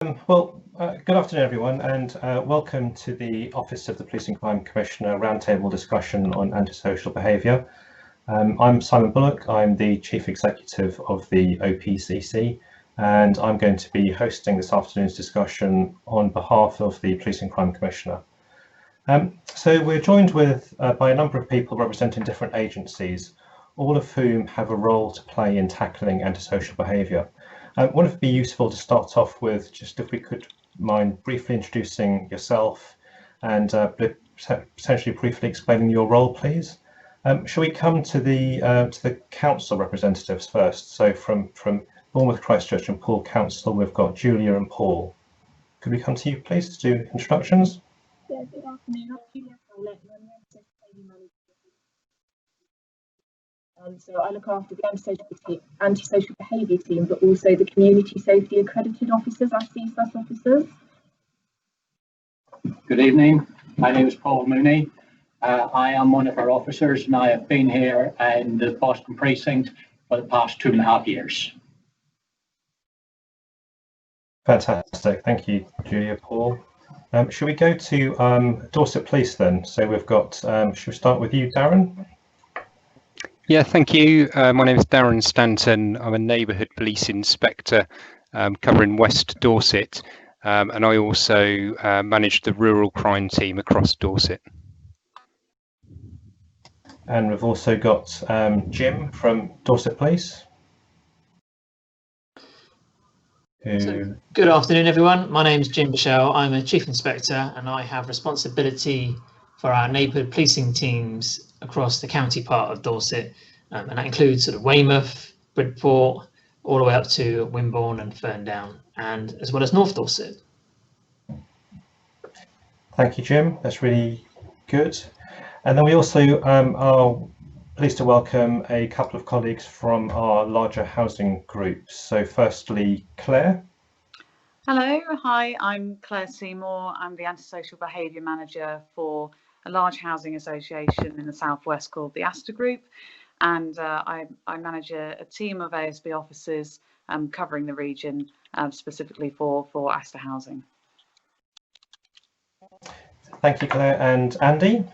Good afternoon, everyone, and welcome to the Office of the Police and Crime Commissioner roundtable discussion on antisocial behaviour. I'm Simon Bullock. I'm the Chief Executive of the OPCC, and I'm going to be hosting this afternoon's discussion on behalf of the Police and Crime Commissioner. So we're joined by a number of people representing different agencies, all of whom have a role to play in tackling antisocial behaviour. I wonder if it'd be useful to start off with just if we could mind briefly introducing yourself and potentially briefly explaining your role, please. Shall we come to the council representatives first? So from Bournemouth, Christchurch and Poole Council, we've got Julia and Paul. Could we come to you, please, to do introductions? Yeah, good afternoon. I'm Julia Bullock. I'm the antisocial manager. So I look after the antisocial behaviour team, but also the community safety accredited officers, our CSAS officers. Good evening. My name is Paul Mooney. I am one of our officers, and I have been here in the Boston precinct for the past 2.5 years. Fantastic. Thank you, Julia, Paul. Shall we go to Dorset Police then? So we've got, should we start with you, Darren? Yeah, thank you. My name is Darren Stanton. I'm a neighbourhood police inspector covering West Dorset, and I also manage the rural crime team across Dorset. And we've also got Jim from Dorset Police. Good afternoon, everyone. My name is Jim Bichelle. I'm a chief inspector, and I have responsibility for our neighbourhood policing teams across the county part of Dorset, and that includes sort of Weymouth, Bridport, all the way up to Wimborne and Ferndown, and as well as North Dorset. Thank you, Jim. That's really good. And then we also are pleased to welcome a couple of colleagues from our larger housing groups. So firstly, Claire. Hello, hi, I'm Claire Seymour. I'm the antisocial behaviour manager for a large housing association in the southwest called the Astor Group, and I manage a team of ASB officers covering the region specifically for Astor Housing. Thank you, Claire. And Andy?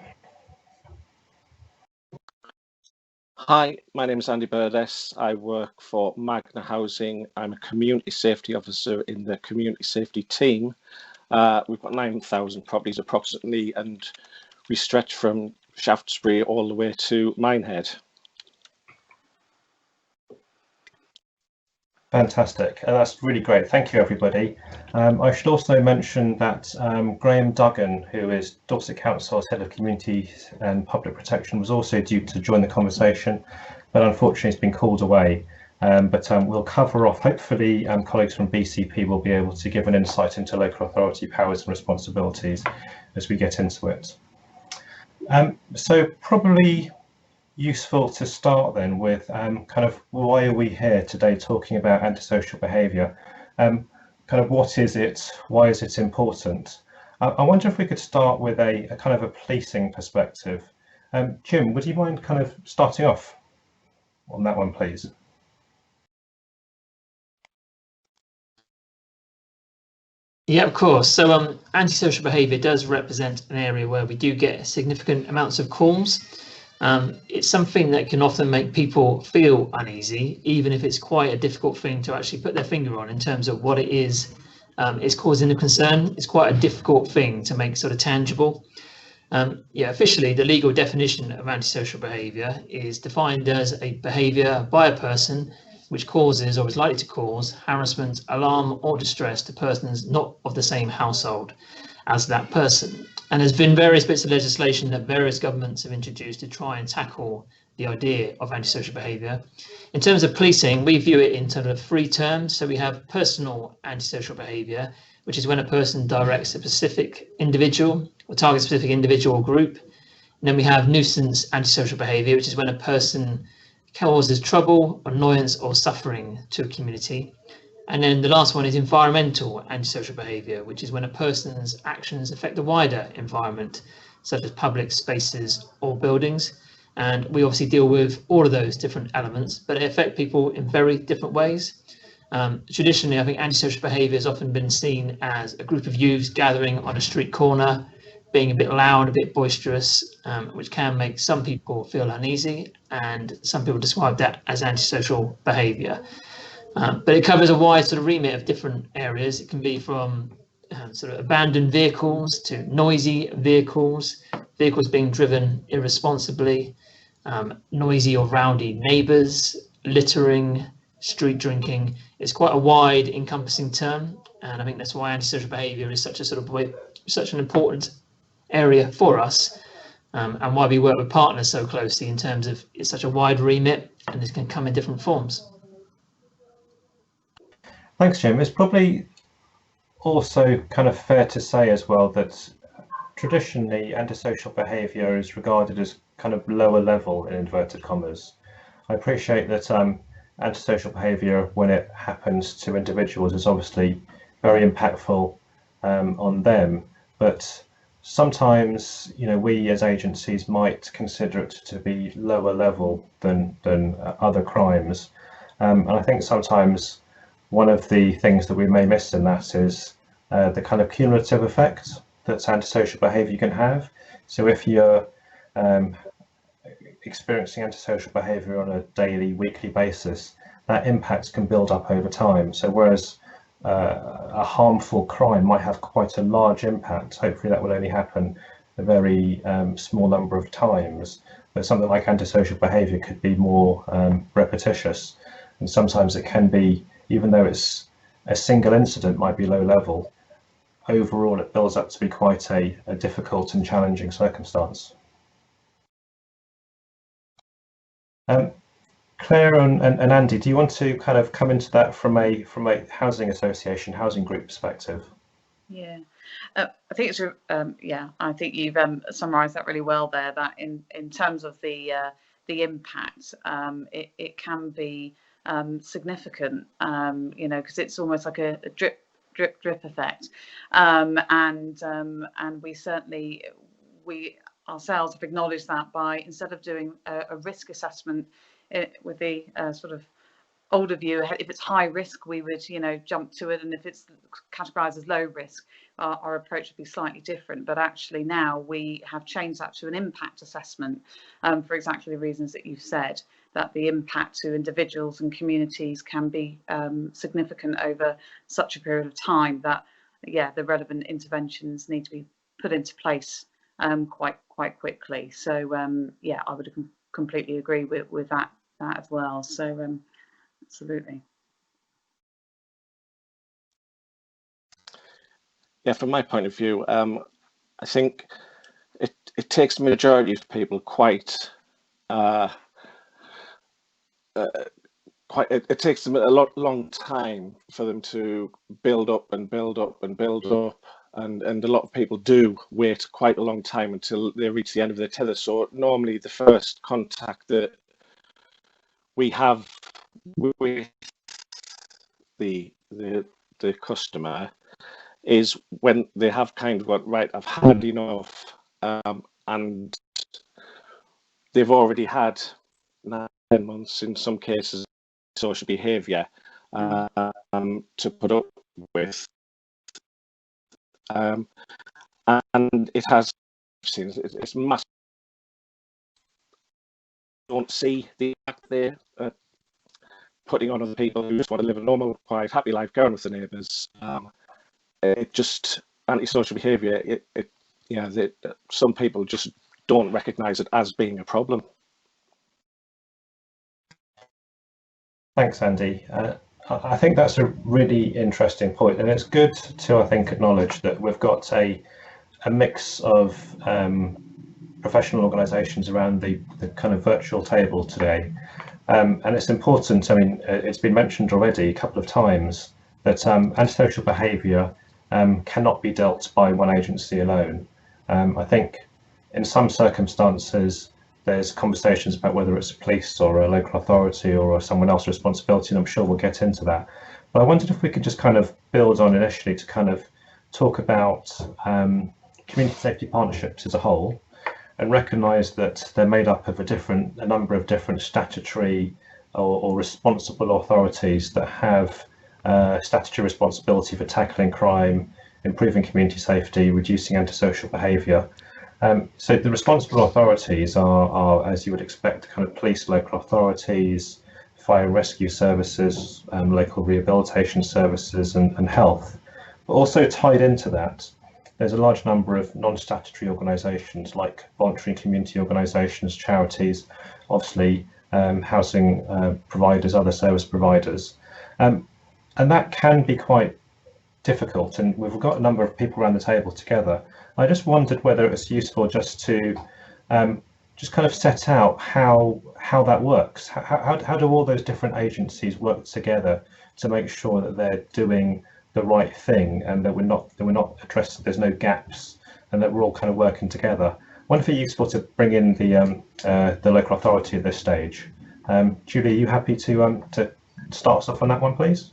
Hi, my name is Andy Burdes. I work for Magna Housing. I'm a community safety officer in the community safety team. We've got 9,000 properties approximately, and we stretch from Shaftesbury all the way to Minehead. Fantastic. That's really great. Thank you, everybody. I should also mention that Graham Duggan, who is Dorset Council's Head of Community and Public Protection, was also due to join the conversation, but unfortunately has been called away. But we'll cover off, hopefully colleagues from BCP will be able to give an insight into local authority powers and responsibilities as we get into it. So probably useful to start then with kind of why are we here today talking about antisocial behaviour? Kind of what is it? Why is it important? I wonder if we could start with a kind of a policing perspective. Jim, would you mind kind of starting off on that one, please? Yeah, of course. So antisocial behaviour does represent an area where we do get significant amounts of calls. It's something that can often make people feel uneasy, even if it's quite a difficult thing to actually put their finger on in terms of what it is causing the concern. It's quite a difficult thing to make sort of tangible. Officially, the legal definition of antisocial behaviour is defined as a behaviour by a person which causes or is likely to cause harassment, alarm or distress to persons not of the same household as that person. And there's been various bits of legislation that various governments have introduced to try and tackle the idea of antisocial behaviour. In terms of policing, we view it in sort of 3 terms. So we have personal antisocial behaviour, which is when a person directs a specific individual or targets a specific individual or group. And then we have nuisance antisocial behaviour, which is when a person causes trouble, annoyance or suffering to a community. And then the last one is environmental antisocial behaviour, which is when a person's actions affect the wider environment, such as public spaces or buildings. And we obviously deal with all of those different elements, but they affect people in very different ways. Traditionally, I think antisocial behaviour has often been seen as a group of youths gathering on a street corner, being a bit loud, a bit boisterous, which can make some people feel uneasy, and some people describe that as antisocial behaviour. But it covers a wide sort of remit of different areas. It can be from sort of abandoned vehicles to noisy vehicles, vehicles being driven irresponsibly, noisy or rowdy neighbours, littering, street drinking. It's quite a wide encompassing term, and I think that's why antisocial behaviour is such a such an important area for us, and why we work with partners so closely in terms of it's such a wide remit and it can come in different forms. Thanks, Jim. It's probably also kind of fair to say as well that traditionally antisocial behaviour is regarded as kind of lower level in inverted commas. I appreciate that antisocial behaviour, when it happens to individuals, is obviously very impactful on them, but sometimes, you know, we as agencies might consider it to be lower level than other crimes, and I think sometimes one of the things that we may miss in that is the kind of cumulative effect that antisocial behaviour can have. So if you're experiencing antisocial behaviour on a daily, weekly basis, that impact can build up over time. So whereas a harmful crime might have quite a large impact, hopefully that will only happen a very small number of times, but something like antisocial behaviour could be more repetitious, and sometimes it can be, even though it's a single incident might be low level, overall it builds up to be quite a difficult and challenging circumstance. Claire and Andy, do you want to kind of come into that from a housing association, housing group perspective? Yeah, I think it's yeah, I think you've summarised that really well there. That in terms of the impact, it can be significant, you know, because it's almost like a drip effect, and we certainly ourselves have acknowledged that by, instead of doing a risk assessment with the sort of older view, if it's high risk, we would, you know, jump to it, and if it's categorised as low risk, our approach would be slightly different. But actually now we have changed that to an impact assessment, for exactly the reasons that you've said, that the impact to individuals and communities can be significant over such a period of time that, yeah, the relevant interventions need to be put into place quite quickly. So yeah, I would completely agree with that as well. So absolutely. Yeah, from my point of view, I think it takes the majority of people quite it takes them a long time for them to build up and build up and build up, and a lot of people do wait quite a long time until they reach the end of their tether. So normally the first contact that we have with the customer is when they have kind of got, right, I've had enough, and they've already had 9 months in some cases social behaviour to put up with, and it has seen it's massive. Don't see the impact there putting on other people who just want to live a normal, quiet, happy life, going with the neighbours. It just, antisocial behaviour, some people just don't recognise it as being a problem. Thanks, Andy. I think that's a really interesting point, and it's good to, I think, acknowledge that we've got a mix of professional organisations around the kind of virtual table today, and it's important. I mean, it's been mentioned already a couple of times that antisocial behaviour cannot be dealt by one agency alone. I think in some circumstances there's conversations about whether it's a police or a local authority or someone else's responsibility, and I'm sure we'll get into that. But I wondered if we could just kind of build on initially to kind of talk about community safety partnerships as a whole, and recognise that they're made up of a number of different statutory or responsible authorities that have statutory responsibility for tackling crime, improving community safety, reducing antisocial behaviour. So the responsible authorities are, as you would expect, kind of police, local authorities, fire and rescue services, local rehabilitation services and health. But also tied into that, there's a large number of non-statutory organisations like voluntary and community organisations, charities, obviously housing providers, other service providers. And that can be quite difficult, and we've got a number of people around the table together. I just wondered whether it's useful just to just kind of set out how that works. How do all those different agencies work together to make sure that they're doing the right thing and that we're not addressing, there's no gaps, and that we're all kind of working together. I wonder if it's useful to bring in the local authority at this stage. Julie, are you happy to start us off on that one, please?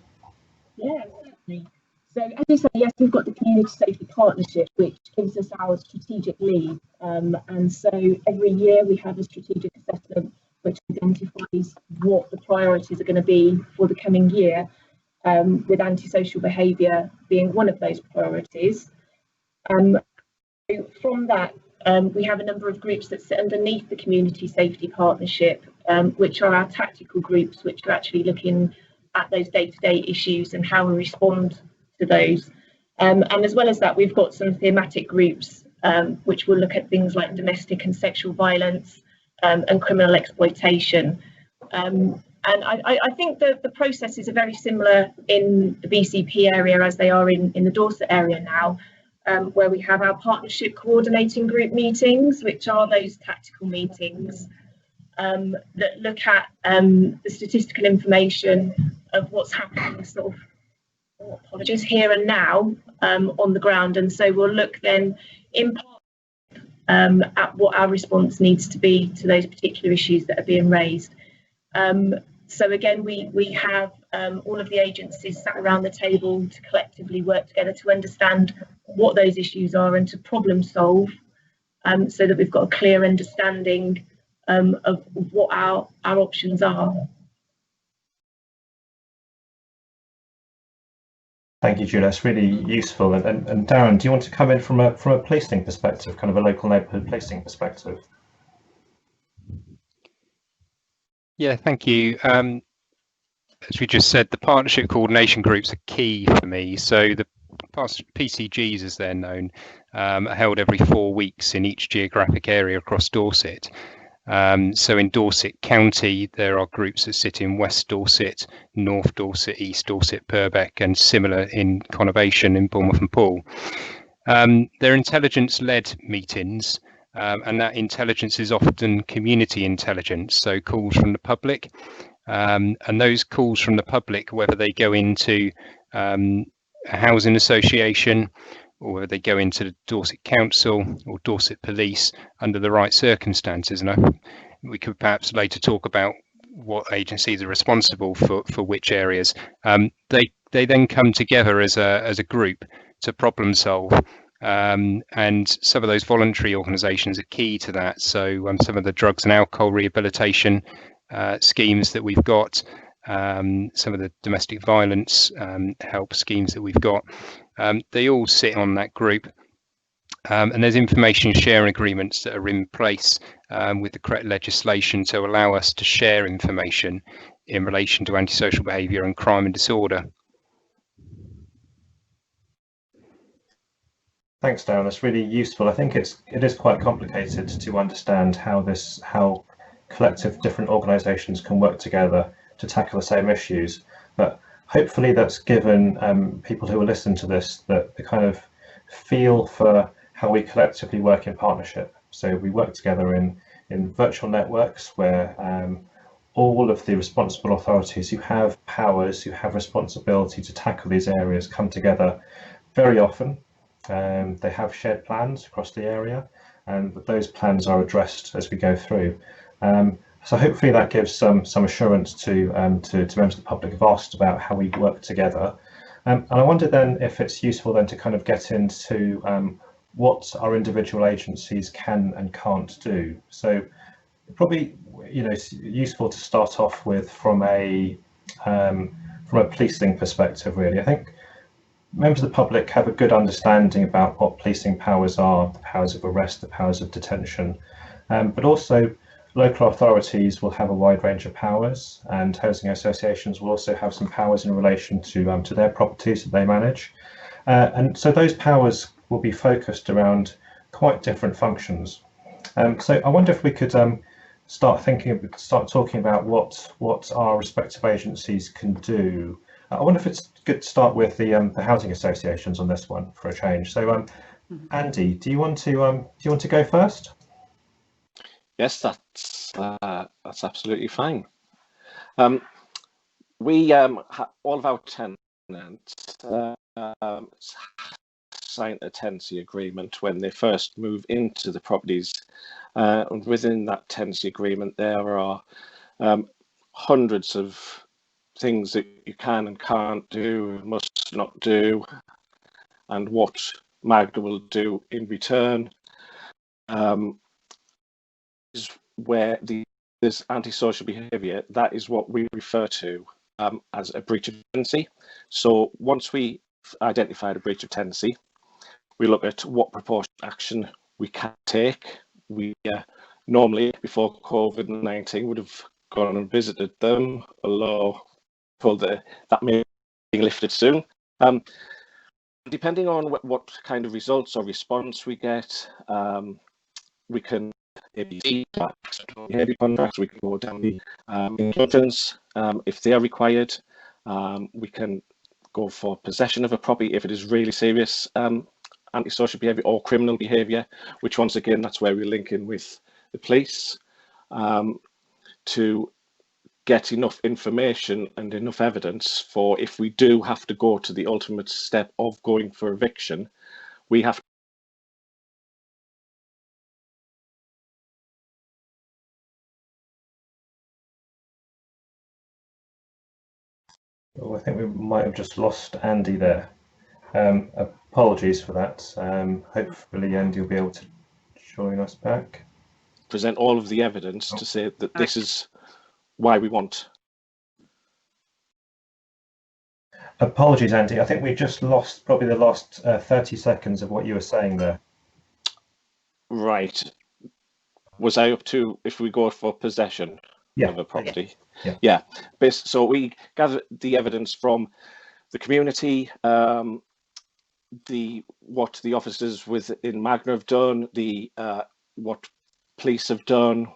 Yeah, certainly. So as you say, yes, we've got the Community Safety Partnership, which gives us our strategic lead. And so every year we have a strategic assessment which identifies what the priorities are going to be for the coming year, with antisocial behaviour being one of those priorities. So from that, we have a number of groups that sit underneath the Community Safety Partnership, which are our tactical groups, which are actually looking at those day-to-day issues and how we respond to those. And as well as that, we've got some thematic groups which will look at things like domestic and sexual violence and criminal exploitation. And I think the processes are very similar in the BCP area as they are in the Dorset area now, where we have our partnership coordinating group meetings, which are those tactical meetings that look at the statistical information of what's happening sort of, apologies, here and now on the ground. And so we'll look then in part at what our response needs to be to those particular issues that are being raised. So again, we have all of the agencies sat around the table to collectively work together to understand what those issues are and to problem solve, so that we've got a clear understanding of what our options are. Thank you, Julie. That's really useful. And Darren, do you want to come in from a policing perspective, kind of a local neighbourhood policing perspective? Yeah, thank you. As we just said, the partnership coordination groups are key for me. So the PCGs, as they're known, are held every 4 weeks in each geographic area across Dorset. So in Dorset County, there are groups that sit in West Dorset, North Dorset, East Dorset, Purbeck, and similar in Conurbation in Bournemouth and Poole. They're intelligence-led meetings, and that intelligence is often community intelligence, so calls from the public. And those calls from the public, whether they go into a housing association or whether they go into the Dorset Council or Dorset Police under the right circumstances. And we could perhaps later talk about what agencies are responsible for which areas. They then come together as a group to problem solve. And some of those voluntary organisations are key to that. So some of the drugs and alcohol rehabilitation schemes that we've got, some of the domestic violence help schemes that we've got, they all sit on that group, and there's information sharing agreements that are in place with the correct legislation to allow us to share information in relation to antisocial behaviour and crime and disorder. Thanks, Darren. That's really useful. I think it is quite complicated to understand how collective different organisations can work together to tackle the same issues, but hopefully that's given people who will listen to this the kind of feel for how we collectively work in partnership. So we work together in virtual networks where all of the responsible authorities who have powers, who have responsibility to tackle these areas come together very often. They have shared plans across the area, and those plans are addressed as we go through. So hopefully that gives some assurance to members of the public who've asked about how we work together. And I wonder then if it's useful then to kind of get into what our individual agencies can and can't do. So probably, it's useful to start off with from from a policing perspective, really. I think members of the public have a good understanding about what policing powers are, the powers of arrest, the powers of detention, but also local authorities will have a wide range of powers, and housing associations will also have some powers in relation to their properties that they manage. And so those powers will be focused around quite different functions. So I wonder if we could start talking about what our respective agencies can do. I wonder if it's good to start with the housing associations on this one for a change. So Andy, do you want to go first? Yes, that's absolutely fine. We all of our tenants sign a tenancy agreement when they first move into the properties, and within that tenancy agreement there are hundreds of things that you can and can't do, must not do, and what Magna will do in return. Is where this antisocial behaviour, that is what we refer to as a breach of tenancy. So once we identified a breach of tenancy, we look at what proportionate action we can take. We normally, before COVID-19, would have gone and visited them, although told that may be lifted soon. Depending on what kind of results or response we get, we can behavior contracts, we can go down the injunctions if they are required. We can go for possession of a property if it is really serious antisocial behaviour or criminal behaviour, which once again, that's where we link in with the police to get enough information and enough evidence for if we do have to go to the ultimate step of going for eviction, we have to. Oh, I think we might have just lost Andy there. Apologies for that. Hopefully Andy will be able to join us back. Present all of the evidence to say that this is why we want. Apologies, Andy. I think we just lost probably the last 30 seconds of what you were saying there. Right. Was I up to if we go for possession of a property? Yeah. So we gather the evidence from the community, what the officers within Magna have done, what police have done,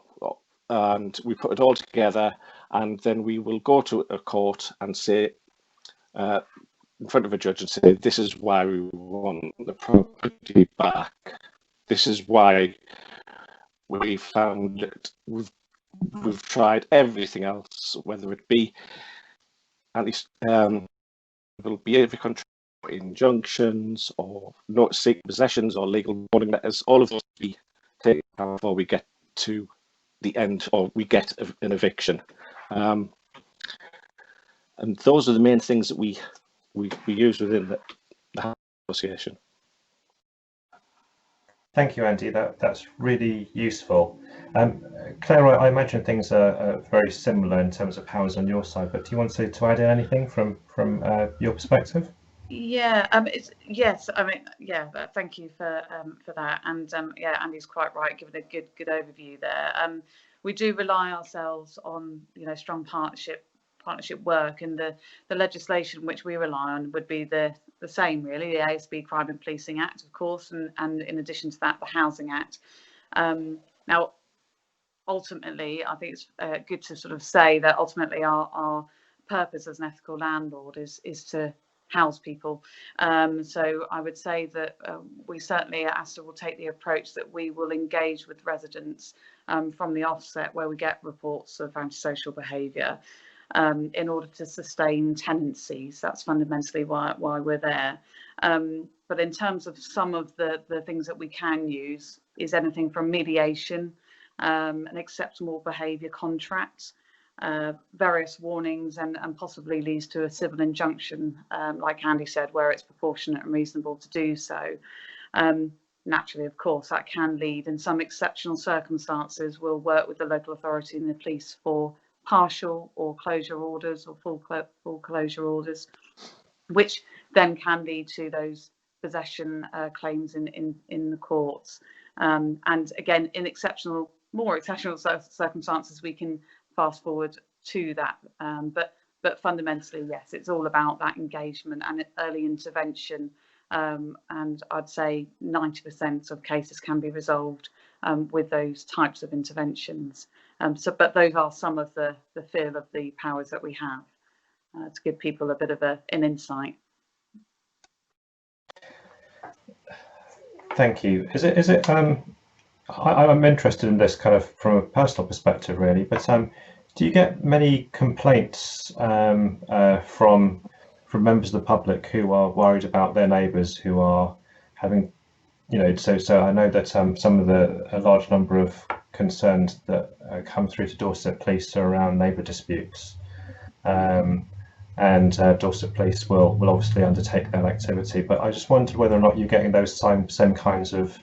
and we put it all together, and then we will go to a court and say in front of a judge and say, this is why we want the property back. This is why we found it. We've tried everything else, whether it be at least behaviour control, injunctions, or notice seeking possessions, or legal warning letters. All of those we take before we get to the end, or we get an eviction. And those are the main things that we use within the housing association. Thank you, Andy. That's really useful. Claire, I imagine things are very similar in terms of powers on your side, but do you want to add in anything from your perspective? Yeah, yes. I mean, yeah. Thank you for that. And yeah, Andy's quite right, giving a good overview there. We do rely ourselves on strong partnership work, and the legislation which we rely on would be the same, really, the ASB Crime and Policing Act, of course, and in addition to that, the Housing Act. Now, ultimately, I think it's good to sort of say that ultimately our purpose as an ethical landlord is to house people. So I would say that we certainly at Asda will take the approach that we will engage with residents from the offset where we get reports of antisocial behaviour in order to sustain tenancies. That's fundamentally why we're there. But in terms of some of the things that we can use is anything from mediation, an acceptable behaviour contract, various warnings, and possibly leads to a civil injunction, like Andy said, where it's proportionate and reasonable to do so. Naturally, of course, that can lead in some exceptional circumstances. We'll work with the local authority and the police for partial or closure orders or full closure orders, which then can lead to those possession claims in the courts. And again, in more exceptional circumstances, we can fast forward to that. But fundamentally, yes, it's all about that engagement and early intervention. And I'd say 90% of cases can be resolved with those types of interventions. But those are some of the feel of the powers that we have to give people a bit of an insight. Thank you. I'm interested in this kind of from a personal perspective, really, but do you get many complaints from members of the public who are worried about their neighbours who are having, so I know that a large number of concerns that come through to Dorset Police are around neighbour disputes, and Dorset Police will obviously undertake that activity, but I just wondered whether or not you're getting those same kinds of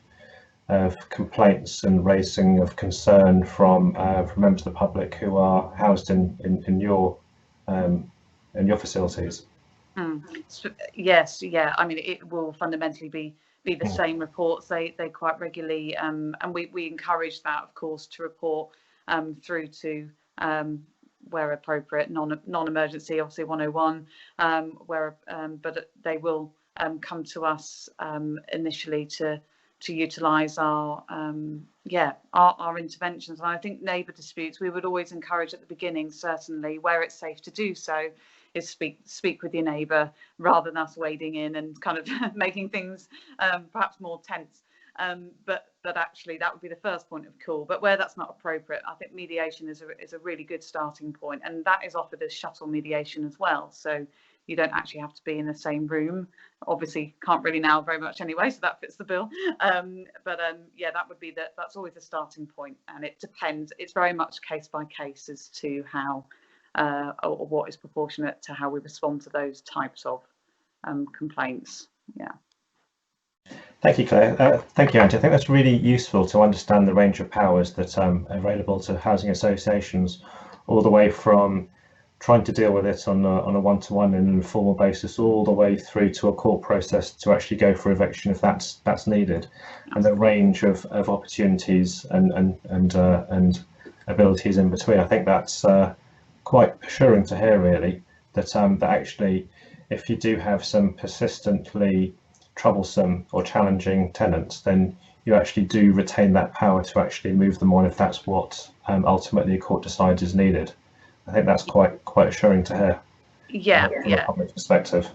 complaints and raising of concern from members of the public who are housed in your facilities. Yes, yeah. I mean, it will fundamentally be the same reports. They quite regularly, and we encourage that, of course, to report through to where appropriate, non-emergency, obviously 101, but they will come to us initially to utilise our interventions. And I think neighbour disputes, we would always encourage at the beginning, certainly where it's safe to do so, is speak with your neighbour rather than us wading in and kind of making things perhaps more tense. But actually that would be the first point of call. But where that's not appropriate, I think mediation is a really good starting point, and that is offered as shuttle mediation as well. So you don't actually have to be in the same room. Obviously, can't really now very much anyway, so that fits the bill. Yeah, that would be that's always a starting point, and it depends. It's very much case by case as to how or what is proportionate to how we respond to those types of complaints. Yeah. Thank you, Claire. Thank you, Angie. I think that's really useful to understand the range of powers that are available to housing associations, all the way from trying to deal with it on a one-to-one and informal basis, all the way through to a court process to actually go for eviction if that's needed, and the range of opportunities and abilities in between. I think that's quite assuring to hear, really, that actually, if you do have some persistently troublesome or challenging tenants, then you actually do retain that power to actually move them on if that's what ultimately a court decides is needed. I think that's quite assuring to hear. Yeah, from a public perspective.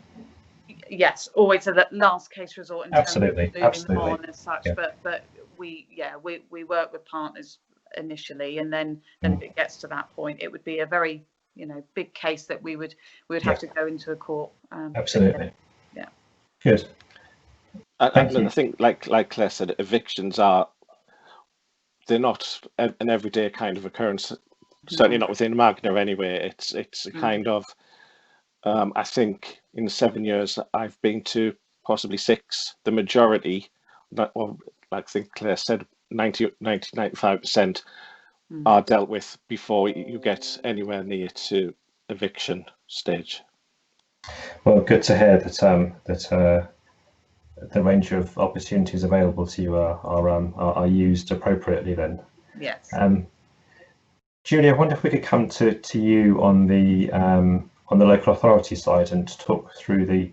Yes, always a last case resort in terms of moving on as such. Yeah. But we work with partners initially, and then if it gets to that point, it would be a very big case that we would have to go into a court. Absolutely. Yeah. Good. I think, like Claire said, evictions they're not an everyday kind of occurrence. Certainly not within Magna anyway. It's a kind of, I think in the 7 years I've been to, possibly 6, the majority, like I think Claire said, 95% are dealt with before you get anywhere near to eviction stage. Well, good to hear that the range of opportunities available to you are used appropriately then. Yes. Julie, I wonder if we could come to you on the local authority side and talk through the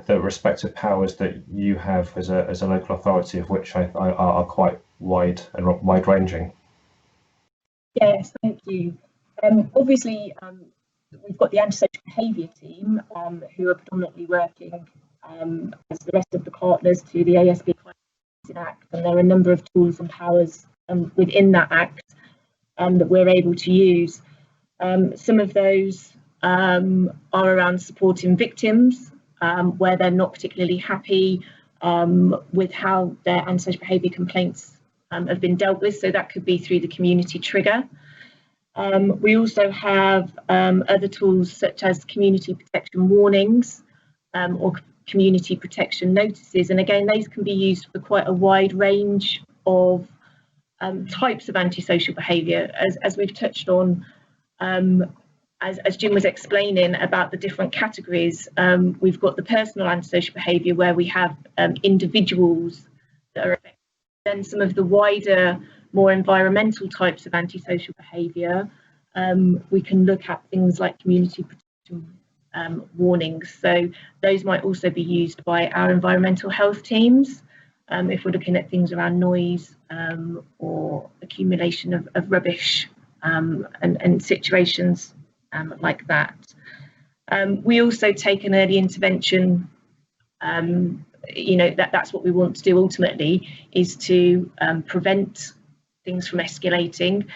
respective powers that you have as a local authority, of which are quite wide and wide-ranging. Yes, thank you. Obviously, we've got the antisocial behaviour team who are predominantly working as the rest of the partners to the ASB Act, and there are a number of tools and powers within that Act that we're able to use. Some of those are around supporting victims where they're not particularly happy with how their antisocial behaviour complaints have been dealt with, so that could be through the community trigger. We also have other tools such as community protection warnings or community protection notices, and again those can be used for quite a wide range of types of antisocial behaviour. As we've touched on As Jim was explaining about the different categories, we've got the personal antisocial behaviour where we have individuals that are affected. Then some of the wider, more environmental types of antisocial behaviour, we can look at things like community protection warnings. So those might also be used by our environmental health teams if we're looking at things around noise or accumulation of rubbish and situations like that. We also take an early intervention. That's what we want to do ultimately, is to prevent things from escalating.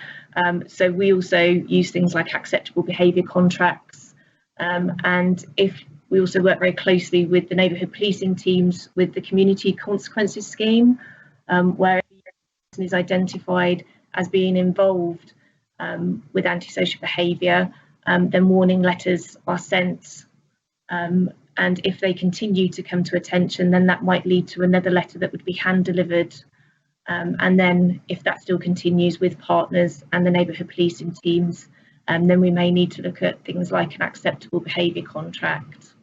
So we also use things like acceptable behaviour contracts, and we also work very closely with the neighbourhood policing teams with the community consequences scheme, where if a person is identified as being involved with antisocial behaviour, then warning letters are sent, and if they continue to come to attention, then that might lead to another letter that would be hand delivered, and then if that still continues with partners and the neighbourhood policing teams, then we may need to look at things like an acceptable behaviour contract.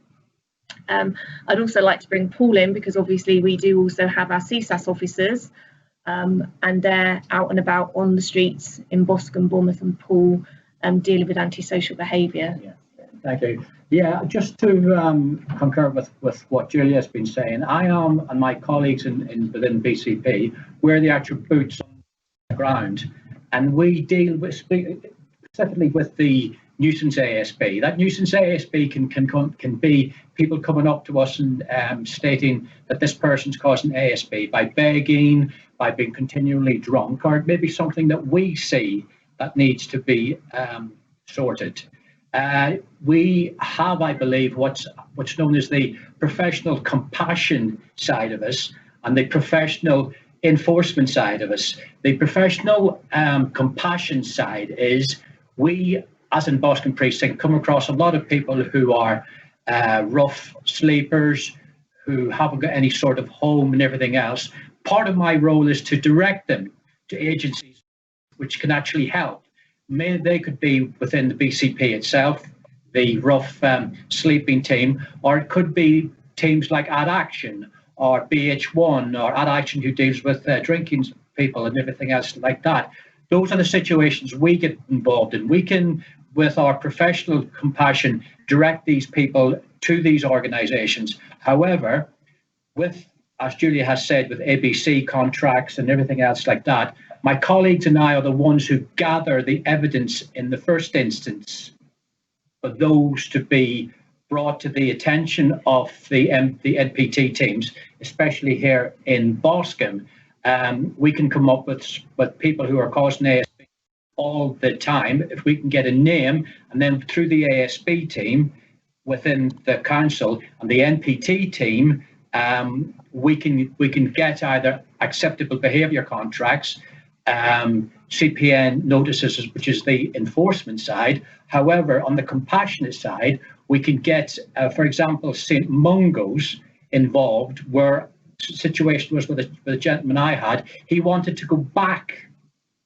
I'd also like to bring Paul in, because obviously we do also have our CSAS officers, and they're out and about on the streets in Boscombe, Bournemouth and Poole, dealing with antisocial behaviour. Yeah, thank you. Yeah, just to concur with what Julia's been saying, I am, and my colleagues within BCP, we're the actual boots on the ground, and we deal with specifically with the nuisance ASB. That nuisance ASB can be people coming up to us and stating that this person's causing ASB by begging, by being continually drunk, or maybe something that we see that needs to be sorted. We have, I believe, what's known as the professional compassion side of us and the professional enforcement side of us. The professional compassion side is we, as in Boscombe Precinct, come across a lot of people who are rough sleepers, who haven't got any sort of home and everything else. Part of my role is to direct them to agencies which can actually help. They could be within the BCP itself, the rough sleeping team, or it could be teams like Ad Action or BH1 or Ad Action, who deals with drinking people and everything else like that. Those are the situations we get involved in. We can, with our professional compassion, direct these people to these organisations. However, with, as Julia has said, with ABC contracts and everything else like that, my colleagues and I are the ones who gather the evidence in the first instance for those to be brought to the attention of the NPT teams, especially here in Boscombe. We can come up with people who are causing ASB all the time. If we can get a name, and then through the ASB team within the council and the NPT team, we can get either acceptable behaviour contracts, CPN notices, which is the enforcement side. However, on the compassionate side, we can get, for example, St Mungo's involved, where the situation was with a gentleman I had. He wanted to go back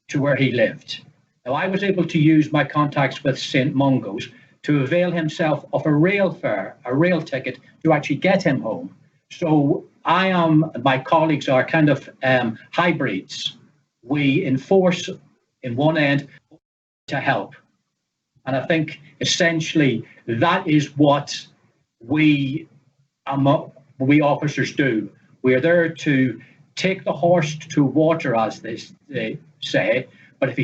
to where he lived. Now, I was able to use my contacts with St Mungo's to avail himself of a rail fare, a rail ticket, to actually get him home. So my colleagues are kind of hybrids. We enforce in one end to help. And I think essentially that is what we officers do. We are there to take the horse to water, as they say, but if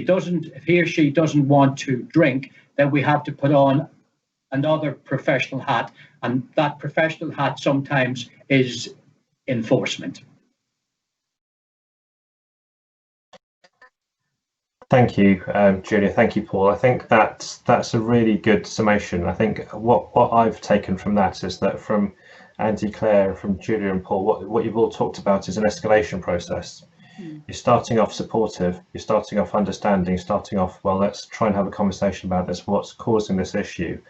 he or she doesn't want to drink, then we have to put on another professional hat, and that professional hat sometimes is enforcement. Thank you, Julia. Thank you, Paul. I think that's a really good summation. I think what I've taken from that is that from Andy, Claire, from Julia and Paul, what you've all talked about is an escalation process. You're starting off supportive, you're starting off understanding, starting off, well, let's try and have a conversation about this, what's causing this issue.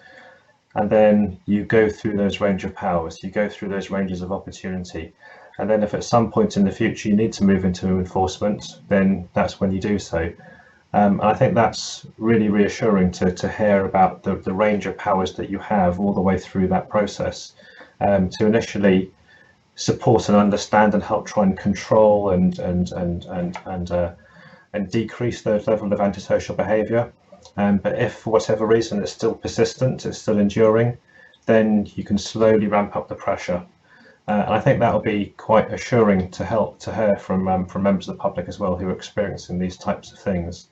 And then you go through those range of powers, you go through those ranges of opportunity. And then if at some point in the future you need to move into enforcement, then that's when you do so. I think that's really reassuring to hear about the range of powers that you have all the way through that process, to initially support and understand and help try and control and decrease the level of antisocial behaviour. But if for whatever reason it's still persistent, it's still enduring, then you can slowly ramp up the pressure. And I think that will be quite assuring to hear from members of the public as well who are experiencing these types of things.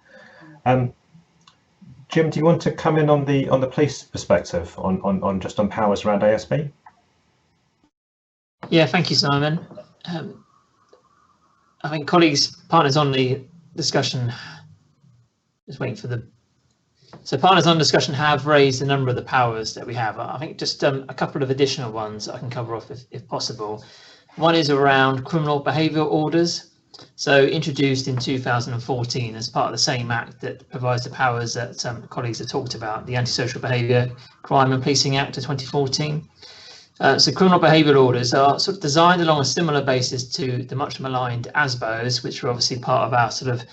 Jim, do you want to come in on the police perspective on just on powers around ASB? Yeah, thank you, Simon. I think colleagues, partners on the discussion, just waiting for the. So partners on discussion have raised a number of the powers that we have. I think just a couple of additional ones I can cover off if possible. One is around criminal behaviour orders. So introduced in 2014 as part of the same act that provides the powers that colleagues have talked about, the Antisocial Behaviour, Crime and Policing Act of 2014. So criminal behavioural orders are sort of designed along a similar basis to the much maligned ASBOs, which were obviously part of our sort of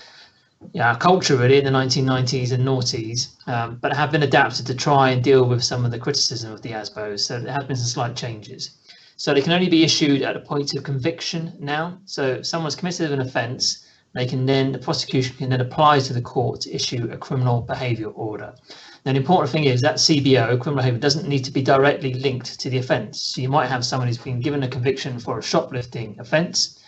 our culture really in the 1990s and noughties, but have been adapted to try and deal with some of the criticism of the ASBOs. So there have been some slight changes. So they can only be issued at a point of conviction now. So if someone's committed an offence, the prosecution can then apply to the court to issue a criminal behaviour order. Now, the important thing is that CBO, criminal behaviour, doesn't need to be directly linked to the offence. So you might have someone who's been given a conviction for a shoplifting offence,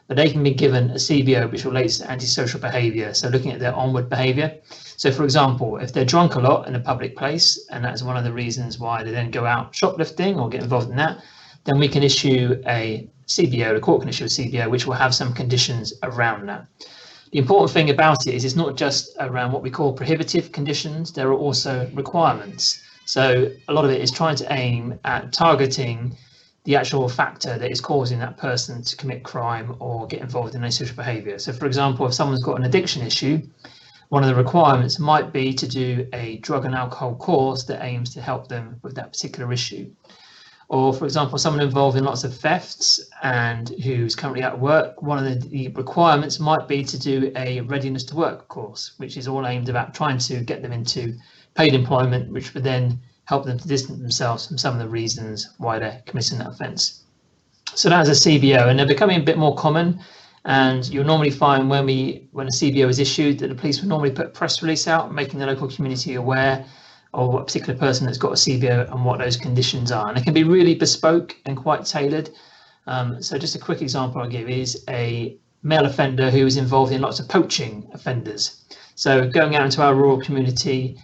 but they can be given a CBO which relates to antisocial behaviour, so looking at their onward behaviour. So for example, if they're drunk a lot in a public place, and that's one of the reasons why they then go out shoplifting or get involved in that, then we can issue a CBO, the court can issue a CBO which will have some conditions around that. The important thing about it is it's not just around what we call prohibitive conditions, there are also requirements. So a lot of it is trying to aim at targeting the actual factor that is causing that person to commit crime or get involved in antisocial behaviour. So for example, if someone's got an addiction issue, one of the requirements might be to do a drug and alcohol course that aims to help them with that particular issue. Or for example, someone involved in lots of thefts and who's currently at work, one of the requirements might be to do a readiness to work course, which is all aimed about trying to get them into paid employment, which would then help them to distance themselves from some of the reasons why they're committing that offence. So that is a CBO, and they're becoming a bit more common. And you'll normally find when a CBO is issued that the police will normally put a press release out, making the local community aware of a particular person that's got a CBO and what those conditions are. And it can be really bespoke and quite tailored. So just a quick example I'll give is a male offender who is involved in lots of poaching offenders. So going out into our rural community,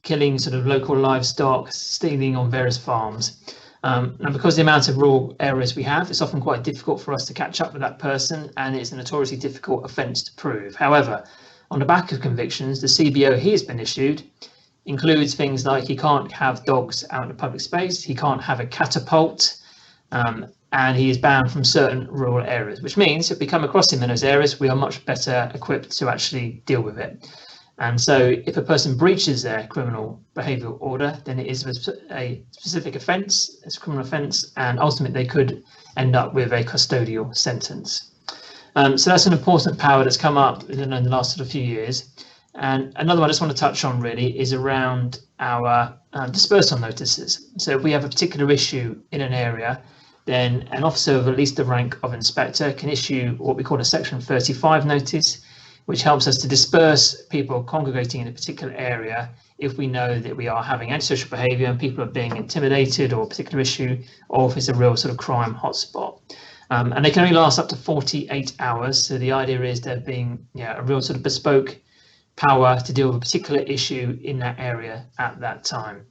killing sort of local livestock, stealing on various farms. And because the amount of rural areas we have, it's often quite difficult for us to catch up with that person, and it's a notoriously difficult offence to prove. However, on the back of convictions, the CBO he has been issued includes things like he can't have dogs out in the public space, he can't have a catapult, and he is banned from certain rural areas, which means if we come across him in those areas, we are much better equipped to actually deal with it. And so if a person breaches their criminal behavioural order, then it is a specific offence, it's a criminal offence, and ultimately they could end up with a custodial sentence. So that's an important power that's come up in the last sort of few years. And another one I just want to touch on really is around our dispersal notices. So if we have a particular issue in an area, then an officer of at least the rank of inspector can issue what we call a Section 35 notice, which helps us to disperse people congregating in a particular area if we know that we are having antisocial behaviour and people are being intimidated or a particular issue, or if it's a real sort of crime hotspot. And they can only last up to 48 hours. So the idea is there being a real sort of bespoke power to deal with a particular issue in that area at that time.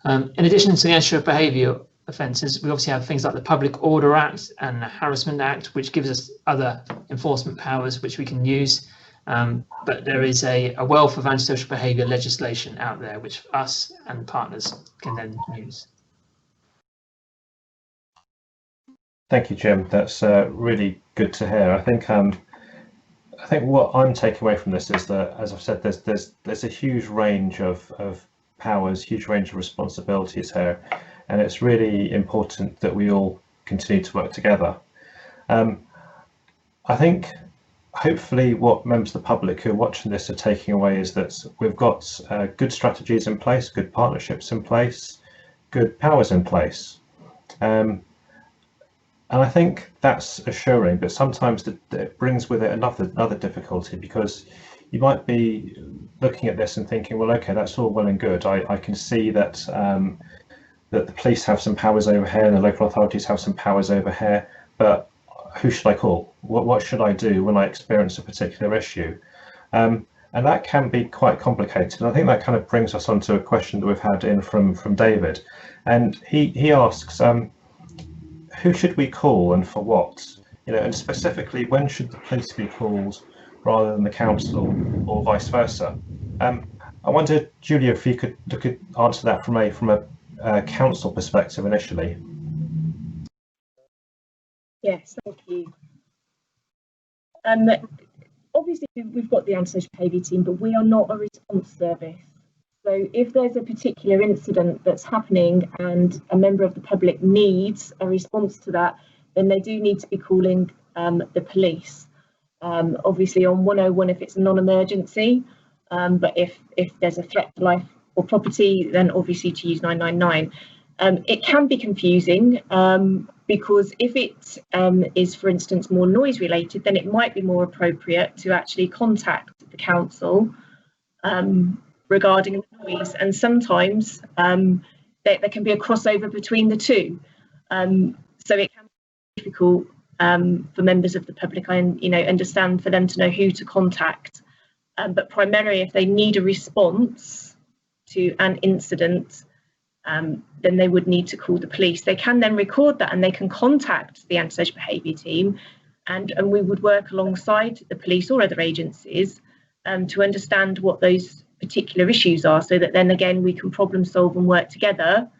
In addition to the antisocial behaviour offences, we obviously have things like the Public Order Act and the Harassment Act, which gives us other enforcement powers which we can use. But there is a wealth of antisocial behaviour legislation out there which us and partners can then use. Thank you, Jim. That's really good to hear. I think what I'm taking away from this is that, as I've said, there's a huge range of powers, huge range of responsibilities here, and it's really important that we all continue to work together. I think hopefully what members of the public who are watching this are taking away is that we've got good strategies in place, good partnerships in place, good powers in place. And I think that's assuring, but sometimes it brings with it another difficulty, because you might be looking at this and thinking, well, okay, that's all well and good. I can see that that the police have some powers over here and the local authorities have some powers over here, but who should I call? What should I do when I experience a particular issue? And that can be quite complicated. And I think that kind of brings us on to a question that we've had in from David. And he asks, who should we call and for what? You know, and specifically, when should the police be called rather than the council, or vice versa? I wonder, Julia, if you could answer that from a council perspective initially. Yes, thank you. Obviously, we've got the antisocial behaviour team, but we are not a response service. So if there's a particular incident that's happening and a member of the public needs a response to that, then they do need to be calling the police. Obviously on 101 if it's a non-emergency, but if there's a threat to life or property, then obviously to use 999. It can be confusing because if it is, for instance, more noise related, then it might be more appropriate to actually contact the council regarding the noise, and sometimes there can be a crossover between the two, so it can be difficult for members of the public, and understand for them to know who to contact, but primarily if they need a response to an incident, then they would need to call the police. They can then record that and they can contact the antisocial behaviour team, and we would work alongside the police or other agencies to understand what those particular issues are, so that then again we can problem solve and work together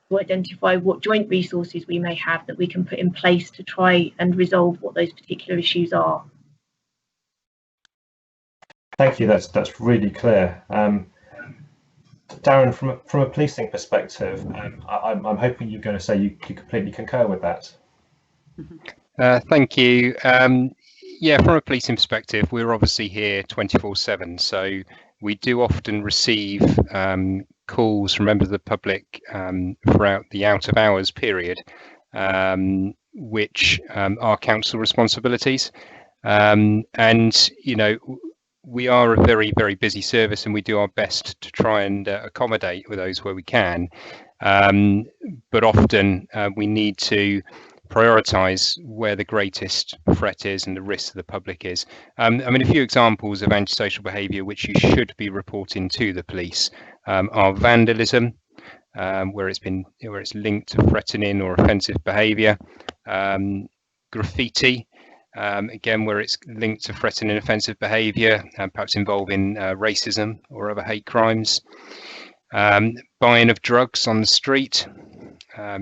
to identify what joint resources we may have that we can put in place to try and resolve what those particular issues are. Thank you, that's really clear. Darren, from a policing perspective, I'm hoping you're going to say you completely concur with that. Thank you. Yeah, from a policing perspective, we're obviously here 24/7, so we do often receive calls from members of the public throughout the out of hours period, which are council responsibilities. And we are a very, very busy service, and we do our best to try and accommodate with those where we can. But often we need to prioritise where the greatest threat is and the risk to the public is. I mean, a few examples of antisocial behaviour which you should be reporting to the police are vandalism, where it's linked to threatening or offensive behaviour, graffiti, again where it's linked to threatening and offensive behaviour, perhaps involving racism or other hate crimes, buying of drugs on the street,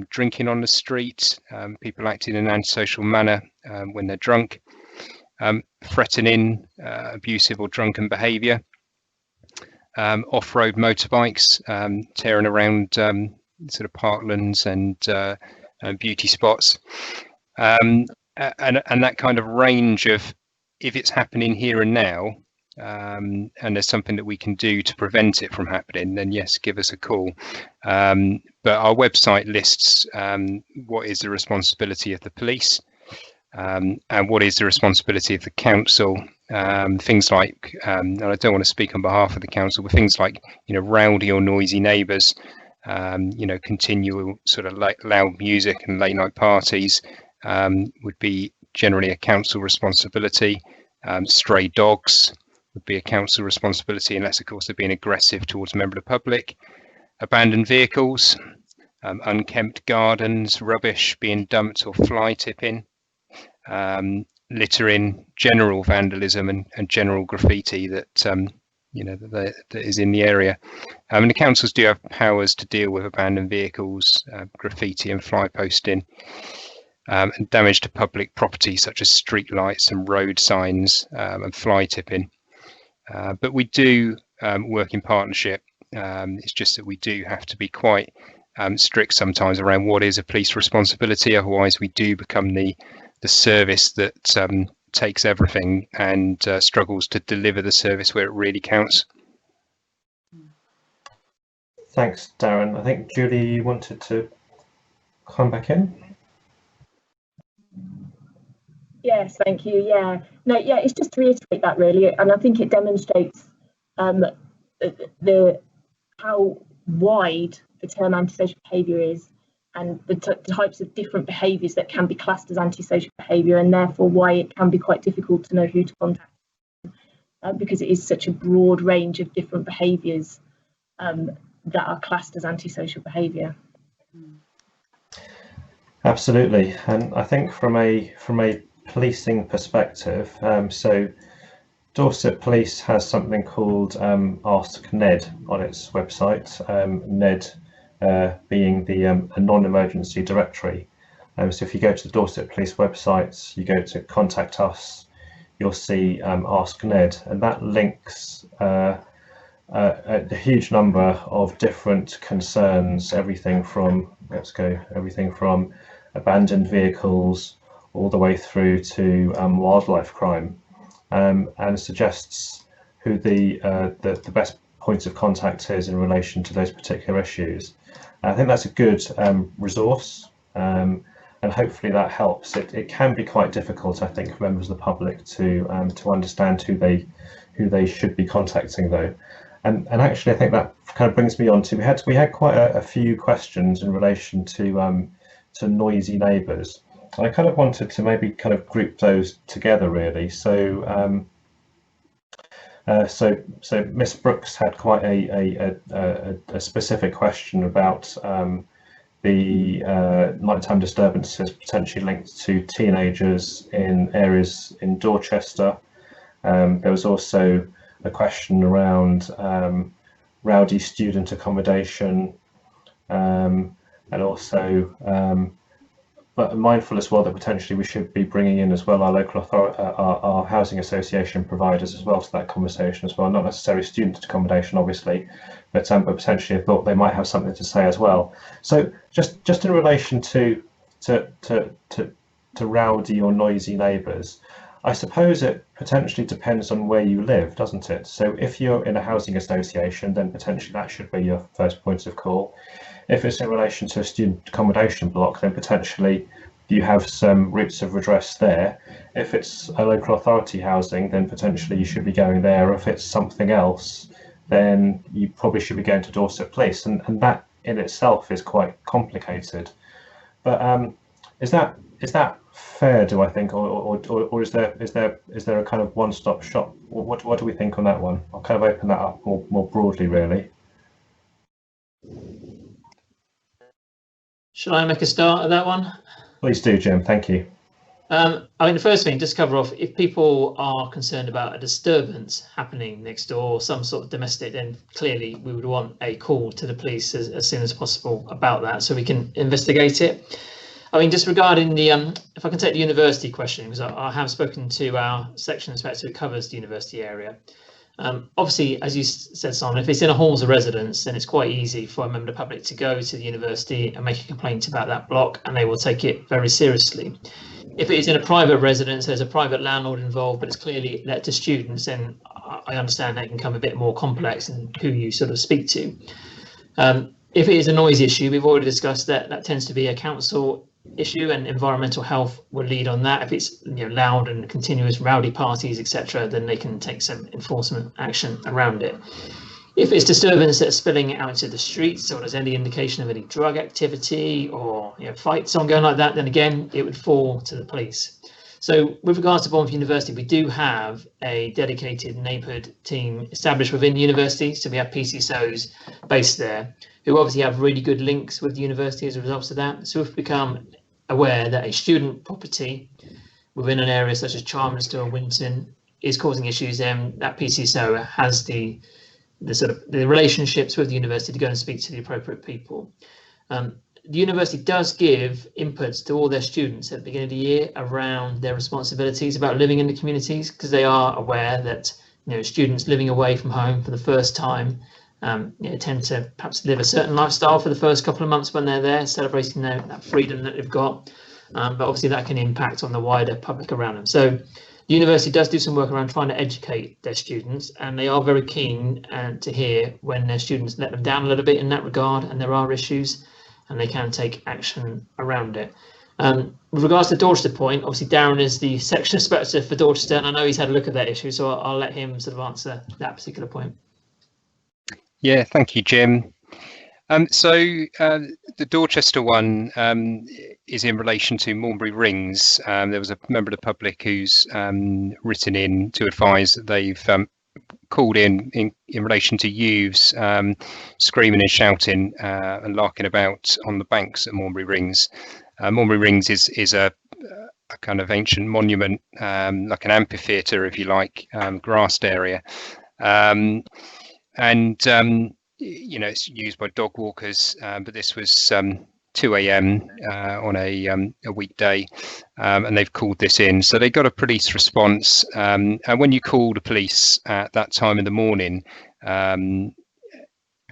drinking on the street, people acting in an antisocial manner when they're drunk, threatening, abusive or drunken behaviour, off-road motorbikes, tearing around sort of parklands and beauty spots, and that kind of range of, if it's happening here and now, and there's something that we can do to prevent it from happening, then yes, give us a call. But our website lists what is the responsibility of the police, and what is the responsibility of the council. Things like, and I don't want to speak on behalf of the council, but things like rowdy or noisy neighbours, continual sort of loud music and late night parties would be generally a council responsibility. Stray dogs would be a council responsibility, unless of course they're being aggressive towards a member of the public. Abandoned vehicles, unkempt gardens, rubbish being dumped or fly tipping, littering, general vandalism and general graffiti that that is in the area. And the councils do have powers to deal with abandoned vehicles, graffiti and fly posting, and damage to public property such as street lights and road signs, and fly tipping. But we do work in partnership. It's just that we do have to be quite strict sometimes around what is a police responsibility. Otherwise, we do become the service that takes everything and struggles to deliver the service where it really counts. Thanks, Darren. I think Julie, you wanted to come back in. Yes, thank you. Yeah, no, yeah, it's just to reiterate that really, and I think it demonstrates the how wide the term antisocial behaviour is, and the types of different behaviours that can be classed as antisocial behaviour, and therefore why it can be quite difficult to know who to contact, because it is such a broad range of different behaviours that are classed as antisocial behaviour. Absolutely, and I think from a policing perspective, so Dorset Police has something called Ask Ned on its website, Ned being the a non-emergency directory. So if you go to the Dorset Police website, you go to Contact Us, you'll see Ask Ned, and that links a huge number of different concerns, everything from abandoned vehicles all the way through to wildlife crime, and suggests who the best point of contact is in relation to those particular issues. I think that's a good resource, and hopefully that helps. It can be quite difficult, I think, for members of the public to understand who they should be contacting, though. And actually, I think that kind of brings me on to we had quite a few questions in relation to noisy neighbours. I kind of wanted to maybe kind of group those together, really. So Miss Brooks had quite a specific question about the nighttime disturbances potentially linked to teenagers in areas in Dorchester. There was also a question around rowdy student accommodation, and also but I'm mindful as well that potentially we should be bringing in as well our local authority, our housing association providers as well to that conversation as well. Not necessarily student accommodation, obviously, but potentially I thought they might have something to say as well. So just in relation to rowdy or noisy neighbours, I suppose it potentially depends on where you live, doesn't it? So if you're in a housing association, then potentially that should be your first point of call. If it's in relation to a student accommodation block, then potentially you have some routes of redress there. If it's a local authority housing, then potentially you should be going there. If it's something else, then you probably should be going to Dorset Police, and that in itself is quite complicated. But is that fair, do I think, or is there a kind of one-stop shop? What do we think on that one? I'll kind of open that up more broadly, really. Shall I make a start at that one? Please do, Jim. Thank you. I mean, the first thing, just to cover off, if people are concerned about a disturbance happening next door, or some sort of domestic, then clearly we would want a call to the police as soon as possible about that, so we can investigate it. I mean, just regarding the, if I can take the university question, because I have spoken to our section inspector who covers the university area. Obviously, as you said, Simon, if it's in a halls of residence, then it's quite easy for a member of the public to go to the university and make a complaint about that block, and they will take it very seriously. If it is in a private residence, there's a private landlord involved, but it's clearly let to students, then I understand that can become a bit more complex in who you sort of speak to. If it is a noise issue, we've already discussed that that tends to be a council issue, and environmental health will lead on that. If it's loud and continuous rowdy parties, etc., then they can take some enforcement action around it. If it's disturbance that's spilling out into the streets, or there's any indication of any drug activity or fights ongoing like that, then again it would fall to the police. So with regards to Bournemouth University, we do have a dedicated neighbourhood team established within the university. So we have PCSOs based there who obviously have really good links with the university as a result of that. So we've become aware that a student property within an area such as Charminster or Winton is causing issues, then that PCSO has the relationships with the university to go and speak to the appropriate people. The university does give inputs to all their students at the beginning of the year around their responsibilities about living in the communities, because they are aware that students living away from home for the first time tend to perhaps live a certain lifestyle for the first couple of months when they're there, celebrating that freedom that they've got. But obviously that can impact on the wider public around them. So The university does do some work around trying to educate their students, and they are very keen to hear when their students let them down a little bit in that regard, and there are issues, and they can take action around it. With regards to Dorchester point, obviously Darren is the section inspector for Dorchester, and I know he's had a look at that issue, so I'll let him sort of answer that particular point. Yeah, thank you, Jim. The Dorchester one is in relation to Mornbury Rings. There was a member of the public who's written in to advise that they've called in relation to youths screaming and shouting and larking about on the banks at Mornbury Rings. Mornbury Rings is a kind of ancient monument, like an amphitheatre, if you like, grassed area. You know, it's used by dog walkers, but this was 2 a.m. On a weekday, and they've called this in. So they got a police response. And when you call the police at that time in the morning,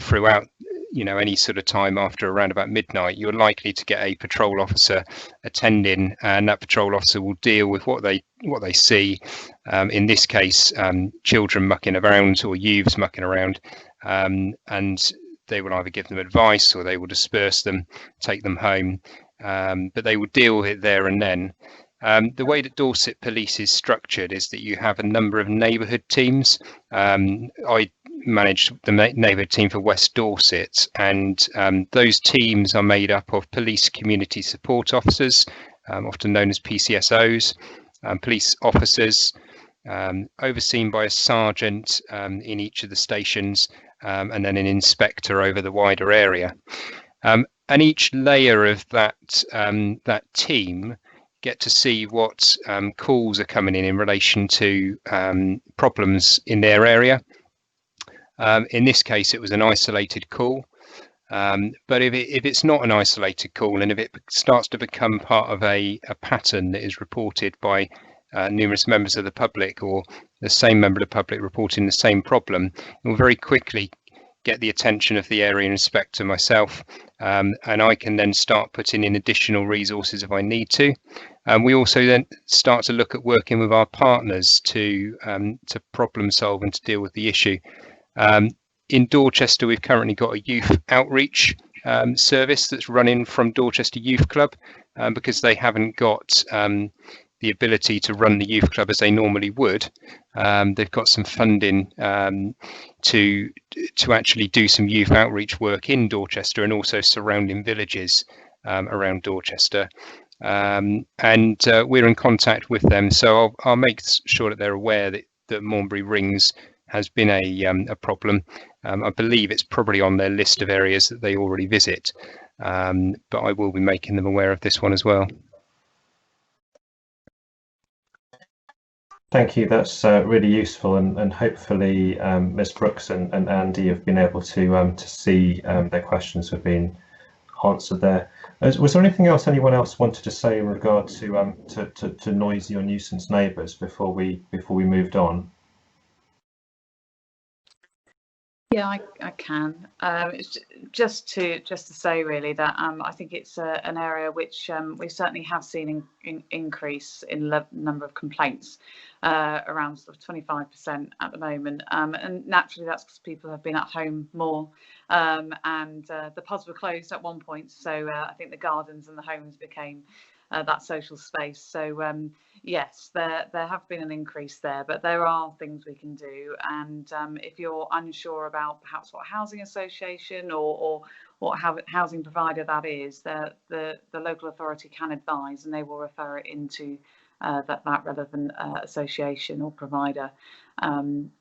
throughout, you know, any sort of time after around about midnight, you're likely to get a patrol officer attending, and that patrol officer will deal with what they see. In this case, children mucking around or youths mucking around. And they will either give them advice or they will disperse them, take them home, but they will deal with it there and then. The way that Dorset Police is structured is that you have a number of neighbourhood teams. I manage the neighbourhood team for West Dorset, and those teams are made up of police community support officers, often known as PCSOs, police officers, overseen by a sergeant in each of the stations, and then an inspector over the wider area. And each layer of that team get to see what calls are coming in relation to problems in their area. In this case, it was an isolated call. But if it's not an isolated call, and if it starts to become part of a pattern that is reported by numerous members of the public, or the same member of the public reporting the same problem, it will very quickly get the attention of the area inspector, myself, and I can then start putting in additional resources if I need to. We also then start to look at working with our partners to problem solve and to deal with the issue. In Dorchester, we've currently got a youth outreach service that's running from Dorchester Youth Club, because they haven't got the ability to run the youth club as they normally would. They've got some funding to actually do some youth outreach work in Dorchester and also surrounding villages around Dorchester. And we're in contact with them, so I'll make sure that they're aware that Mornbury Rings has been a problem. I believe it's probably on their list of areas that they already visit, but I will be making them aware of this one as well. Thank you. That's really useful, and hopefully Ms. Brooks and Andy have been able to see their questions have been answered there. Was there anything else anyone else wanted to say in regard to noisy or nuisance neighbours before we moved on? Yeah, I can. It's just to say really that I think it's an area which we certainly have seen an increase in number of complaints, around sort of 25% at the moment, and naturally that's because people have been at home more, and the pubs were closed at one point, so I think the gardens and the homes became that social space. So yes, there have been an increase there, but there are things we can do. And if you're unsure about perhaps what housing association or what housing provider that is, the local authority can advise, and they will refer it into that relevant association or provider. And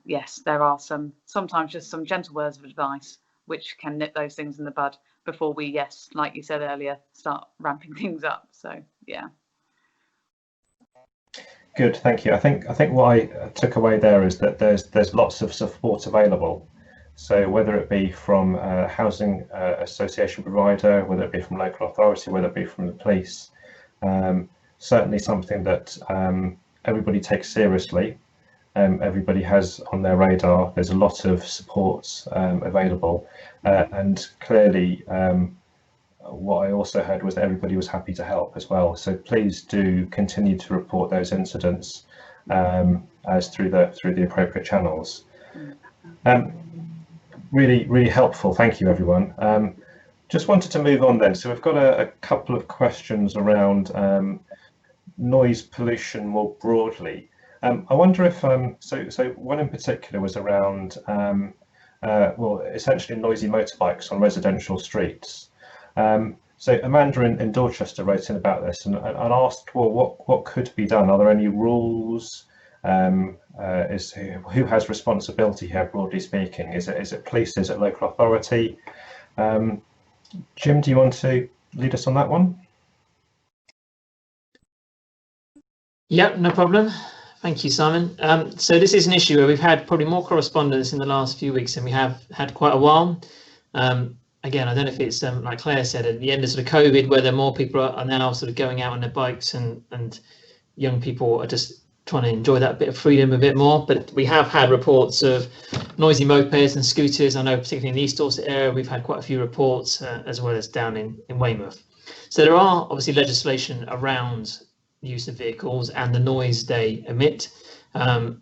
yes, there are sometimes just some gentle words of advice which can nip those things in the bud before we, yes, like you said earlier, start ramping things up. So yeah. Good, thank you. I think what I took away there is that there's lots of support available. So whether it be from a housing association provider, whether it be from local authority, whether it be from the police, certainly something that everybody takes seriously. Everybody has on their radar. There's a lot of support available, and clearly what I also heard was that everybody was happy to help as well. So please do continue to report those incidents. as through the appropriate channels. Really helpful. Thank you, everyone. Just wanted to move on then. So we've got a couple of questions around noise pollution more broadly. I wonder if so one in particular was around well, essentially noisy motorbikes on residential streets. So Amanda in Dorchester wrote in about this and asked, well, what could be done? Are there any rules? Who has responsibility here, broadly speaking? Is it police? Is it local authority? Jim, do you want to lead us on that one? Yep, no problem. Thank you, Simon. So this is an issue where we've had probably more correspondence in the last few weeks than we have had quite a while. Again, I don't know if it's like Claire said, at the end of sort of COVID, whether more people are now sort of going out on their bikes and young people are just trying to enjoy that bit of freedom a bit more. But we have had reports of noisy mopeds and scooters. I know particularly in the East Dorset area, we've had quite a few reports, as well as down in Weymouth. So there are obviously legislation around use of vehicles and the noise they emit.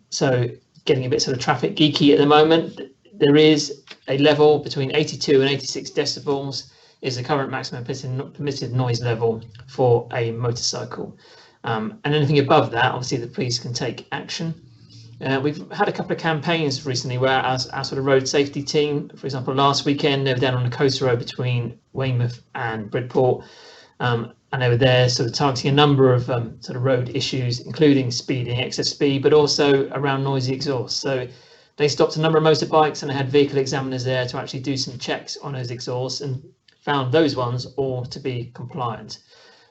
So getting a bit sort of traffic geeky at the moment, there is a level between 82 and 86 decibels is the current maximum permitted noise level for a motorcycle. And anything above that, obviously the police can take action. We've had a couple of campaigns recently where our sort of road safety team, for example, last weekend they were down on the coast road between Weymouth and Bridport, and they were there sort of targeting a number of sort of road issues, including speeding, excess speed, but also around noisy exhaust. So they stopped a number of motorbikes and they had vehicle examiners there to actually do some checks on those exhausts and found those ones all to be compliant.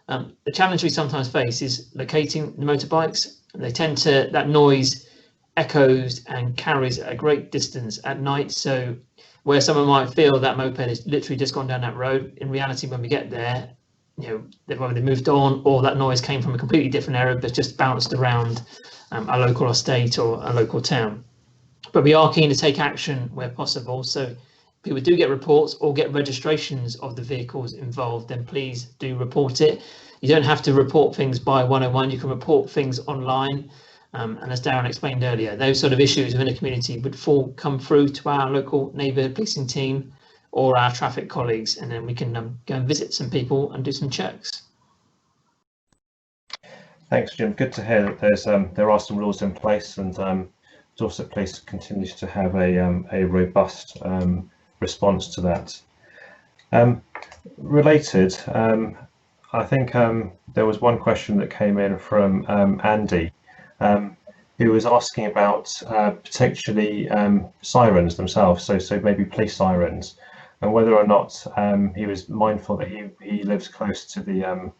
The challenge we sometimes face is locating the motorbikes. They tend to, that noise echoes and carries at a great distance at night. So where someone might feel that moped has literally just gone down that road, in reality, when we get there, you know, they've either moved on or that noise came from a completely different area, but just bounced around a local estate or a local town. But we are keen to take action where possible. So people do get reports or get registrations of the vehicles involved, then please do report it. You don't have to report things by 101, you can report things online. And as Darren explained earlier, those sort of issues within a community would come through to our local neighbourhood policing team or our traffic colleagues, and then we can go and visit some people and do some checks. Thanks, Jim. Good to hear that there are some rules in place, and Dorset Police continues to have a robust response to that. Related, I think there was one question that came in from Andy, who was asking about particularly sirens themselves, so maybe police sirens, and whether or not he was mindful that he lives close to the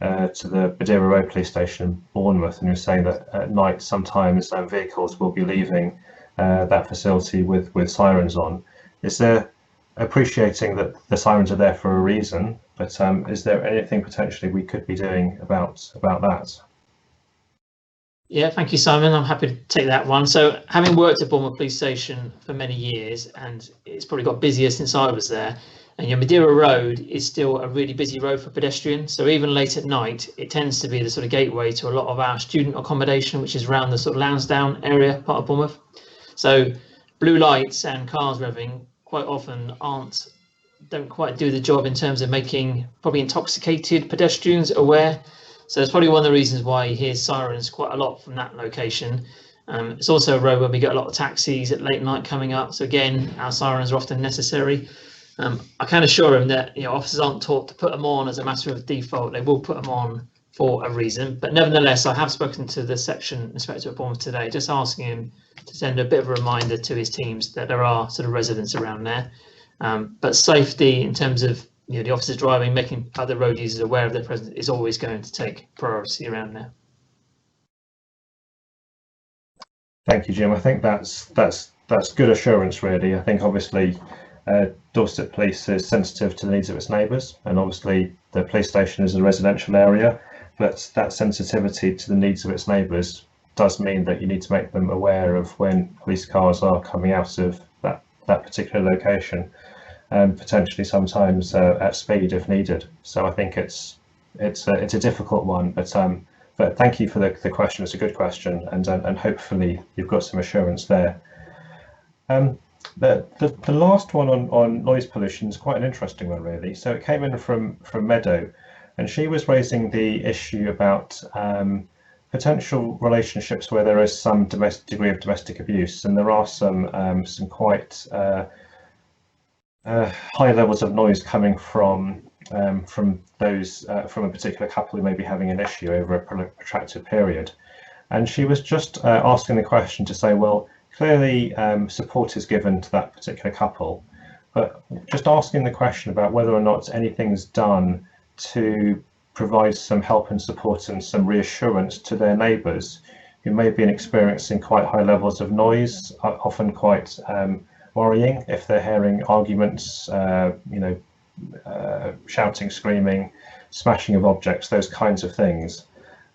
Madeira Road police station in Bournemouth, and he was saying that at night sometimes vehicles will be leaving that facility with sirens on. Is there, appreciating that the sirens are there for a reason, but is there anything potentially we could be doing about that? Yeah, thank you, Simon. I'm happy to take that one. So having worked at Bournemouth Police Station for many years, and it's probably got busier since I was there, and your Madeira Road is still a really busy road for pedestrians. So even late at night, it tends to be the sort of gateway to a lot of our student accommodation, which is around the sort of Lansdowne area, part of Bournemouth. So blue lights and cars revving quite often don't quite do the job in terms of making probably intoxicated pedestrians aware. So it's probably one of the reasons why you hear sirens quite a lot from that location. It's also a road where we get a lot of taxis at late night coming up. So again, our sirens are often necessary. I can assure him that officers aren't taught to put them on as a matter of default. They will put them on for a reason. But nevertheless, I have spoken to the section inspector at Bournemouth today, just asking him to send a bit of a reminder to his teams that there are sort of residents around there. But safety in terms of the officers driving, making other road users aware of their presence is always going to take priority around there. Thank you, Jim. I think that's good assurance, really. I think obviously Dorset Police is sensitive to the needs of its neighbours, and obviously the police station is a residential area, but that sensitivity to the needs of its neighbours does mean that you need to make them aware of when police cars are coming out of that particular location, and potentially sometimes at speed if needed. So I think it's a difficult one, but But thank you for the question. It's a good question, and hopefully you've got some assurance there. The last one on noise pollution is quite an interesting one, really. So it came in from Meadow, and she was raising the issue about potential relationships where there is some degree of domestic abuse, and there are some quite high levels of noise coming from those from a particular couple who may be having an issue over a protracted period. And she was just asking the question to say, well, clearly support is given to that particular couple, but just asking the question about whether or not anything's done to provide some help and support and some reassurance to their neighbours who may be experiencing quite high levels of noise, often quite worrying if they're hearing arguments, shouting, screaming, smashing of objects, those kinds of things.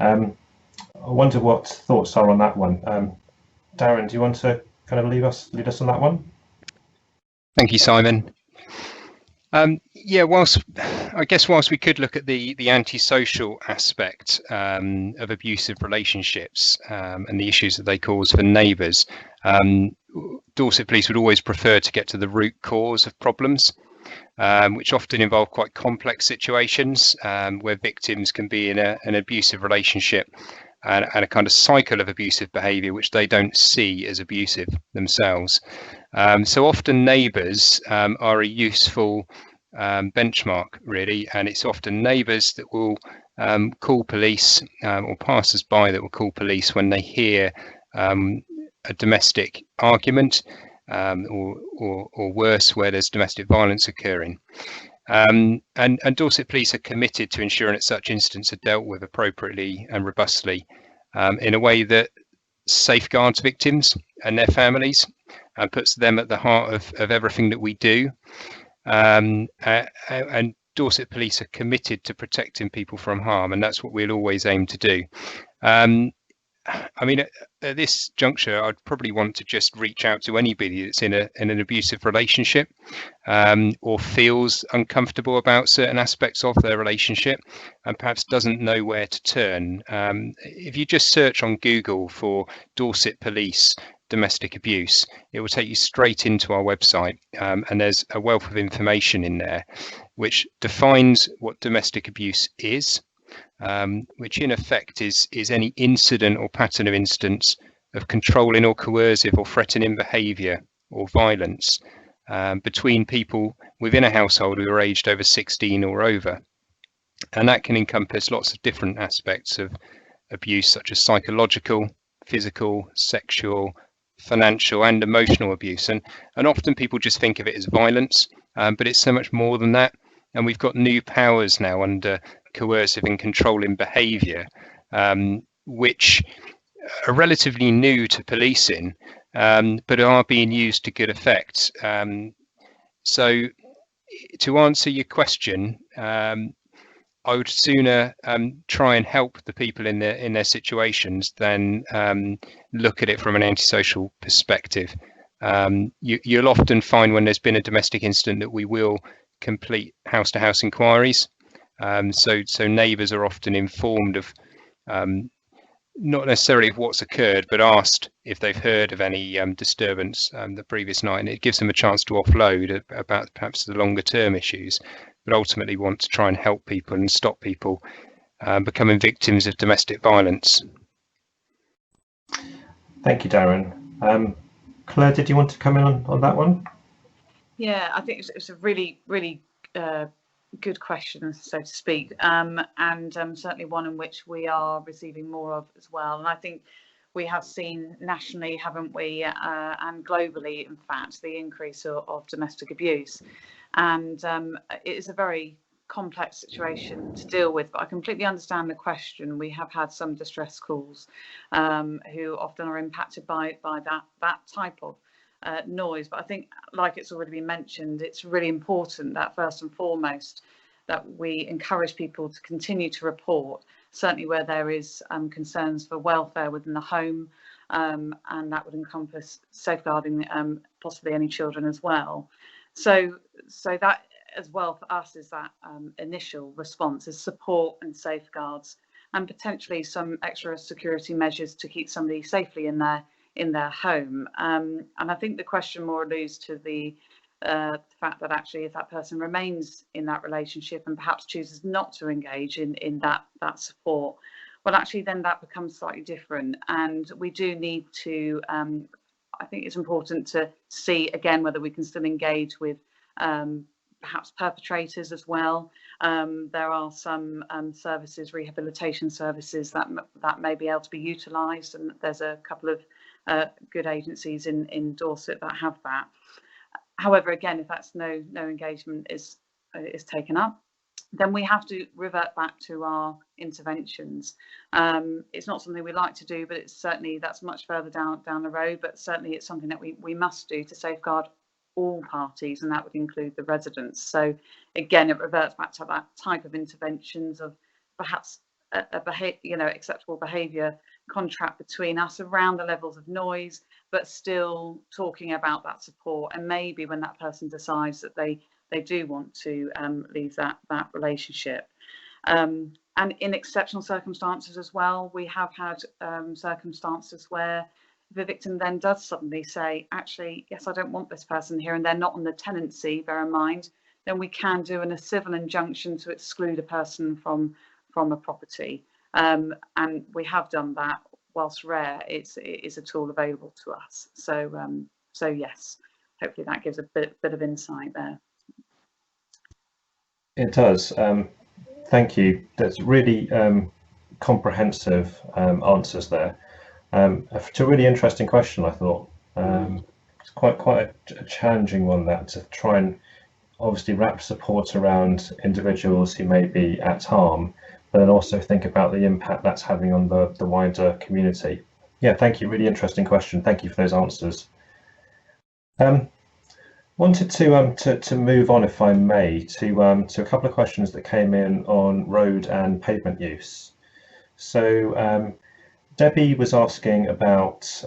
I wonder what thoughts are on that one. Darren, do you want to kind of lead us on that one? Thank you, Simon. Yeah, whilst we could look at the antisocial aspect of abusive relationships and the issues that they cause for neighbours, Dorset Police would always prefer to get to the root cause of problems, which often involve quite complex situations where victims can be in an abusive relationship and a kind of cycle of abusive behaviour which they don't see as abusive themselves. So often neighbours are a useful benchmark, really, and it's often neighbours that will call police or passers-by that will call police when they hear a domestic argument or worse, where there's domestic violence occurring. And Dorset Police are committed to ensuring that such incidents are dealt with appropriately and robustly in a way that safeguards victims and their families and puts them at the heart of everything that we do. And Dorset Police are committed to protecting people from harm, and that's what we'll always aim to do. I mean, at this juncture, I'd probably want to just reach out to anybody that's in an abusive relationship or feels uncomfortable about certain aspects of their relationship and perhaps doesn't know where to turn. If you just search on Google for Dorset Police domestic abuse, it will take you straight into our website, and there's a wealth of information in there which defines what domestic abuse is. Which in effect is any incident or pattern of instance of controlling or coercive or threatening behaviour or violence between people within a household who are aged over 16 or over. And that can encompass lots of different aspects of abuse, such as psychological, physical, sexual, financial and emotional abuse. And often people just think of it as violence, but it's so much more than that. And we've got new powers now under coercive and controlling behaviour, which are relatively new to policing, but are being used to good effect. So to answer your question, I would sooner try and help the people in their situations than look at it from an antisocial perspective. You'll often find when there's been a domestic incident that we will complete house-to-house inquiries. So neighbours are often informed of not necessarily of what's occurred, but asked if they've heard of any disturbance the previous night, and it gives them a chance to offload about perhaps the longer term issues, but ultimately want to try and help people and stop people becoming victims of domestic violence. Thank you, Darren. Claire, did you want to come in on that one? Yeah, I think it's a really good question, so to speak, and certainly one in which we are receiving more of as well. And I think we have seen nationally, haven't we, and globally, in fact, the increase of domestic abuse. And it is a very complex situation to deal with, but I completely understand the question. We have had some distress calls who often are impacted by that type of noise. But I think, like it's already been mentioned, it's really important that first and foremost that we encourage people to continue to report, certainly where there is concerns for welfare within the home, and that would encompass safeguarding possibly any children as well. So that as well for us is that initial response is support and safeguards and potentially some extra security measures to keep somebody safely in their home. And I think the question more alludes to the fact that actually if that person remains in that relationship and perhaps chooses not to engage in that support, well, actually then that becomes slightly different, and we do need to I think it's important to see again whether we can still engage with perhaps perpetrators as well. There are some services, rehabilitation services that may be able to be utilised, and there's a couple of good agencies in Dorset that have that. However, again, if that's no engagement is taken up, then we have to revert back to our interventions. It's not something we like to do, but it's certainly, that's much further down the road, but certainly it's something that we must do to safeguard all parties, and that would include the residents. So again, it reverts back to that type of interventions of perhaps acceptable behaviour contract between us around the levels of noise, but still talking about that support, and maybe when that person decides that they do want to leave that relationship. And in exceptional circumstances as well, we have had circumstances where the victim then does suddenly say, actually, yes, I don't want this person here, and they're not on the tenancy, bear in mind, then we can do a civil injunction to exclude a person from a property. And we have done that. Whilst rare, it is a tool available to us. So yes, hopefully that gives a bit of insight there. It does. Thank you. That's really comprehensive answers there. It's a really interesting question, I thought. It's quite a challenging one, that to try and obviously wrap support around individuals who may be at harm, but then also think about the impact that's having on the wider community. Yeah, thank you. Really interesting question. Thank you for those answers. Wanted to move on, if I may, to a couple of questions that came in on road and pavement use. So Debbie was asking about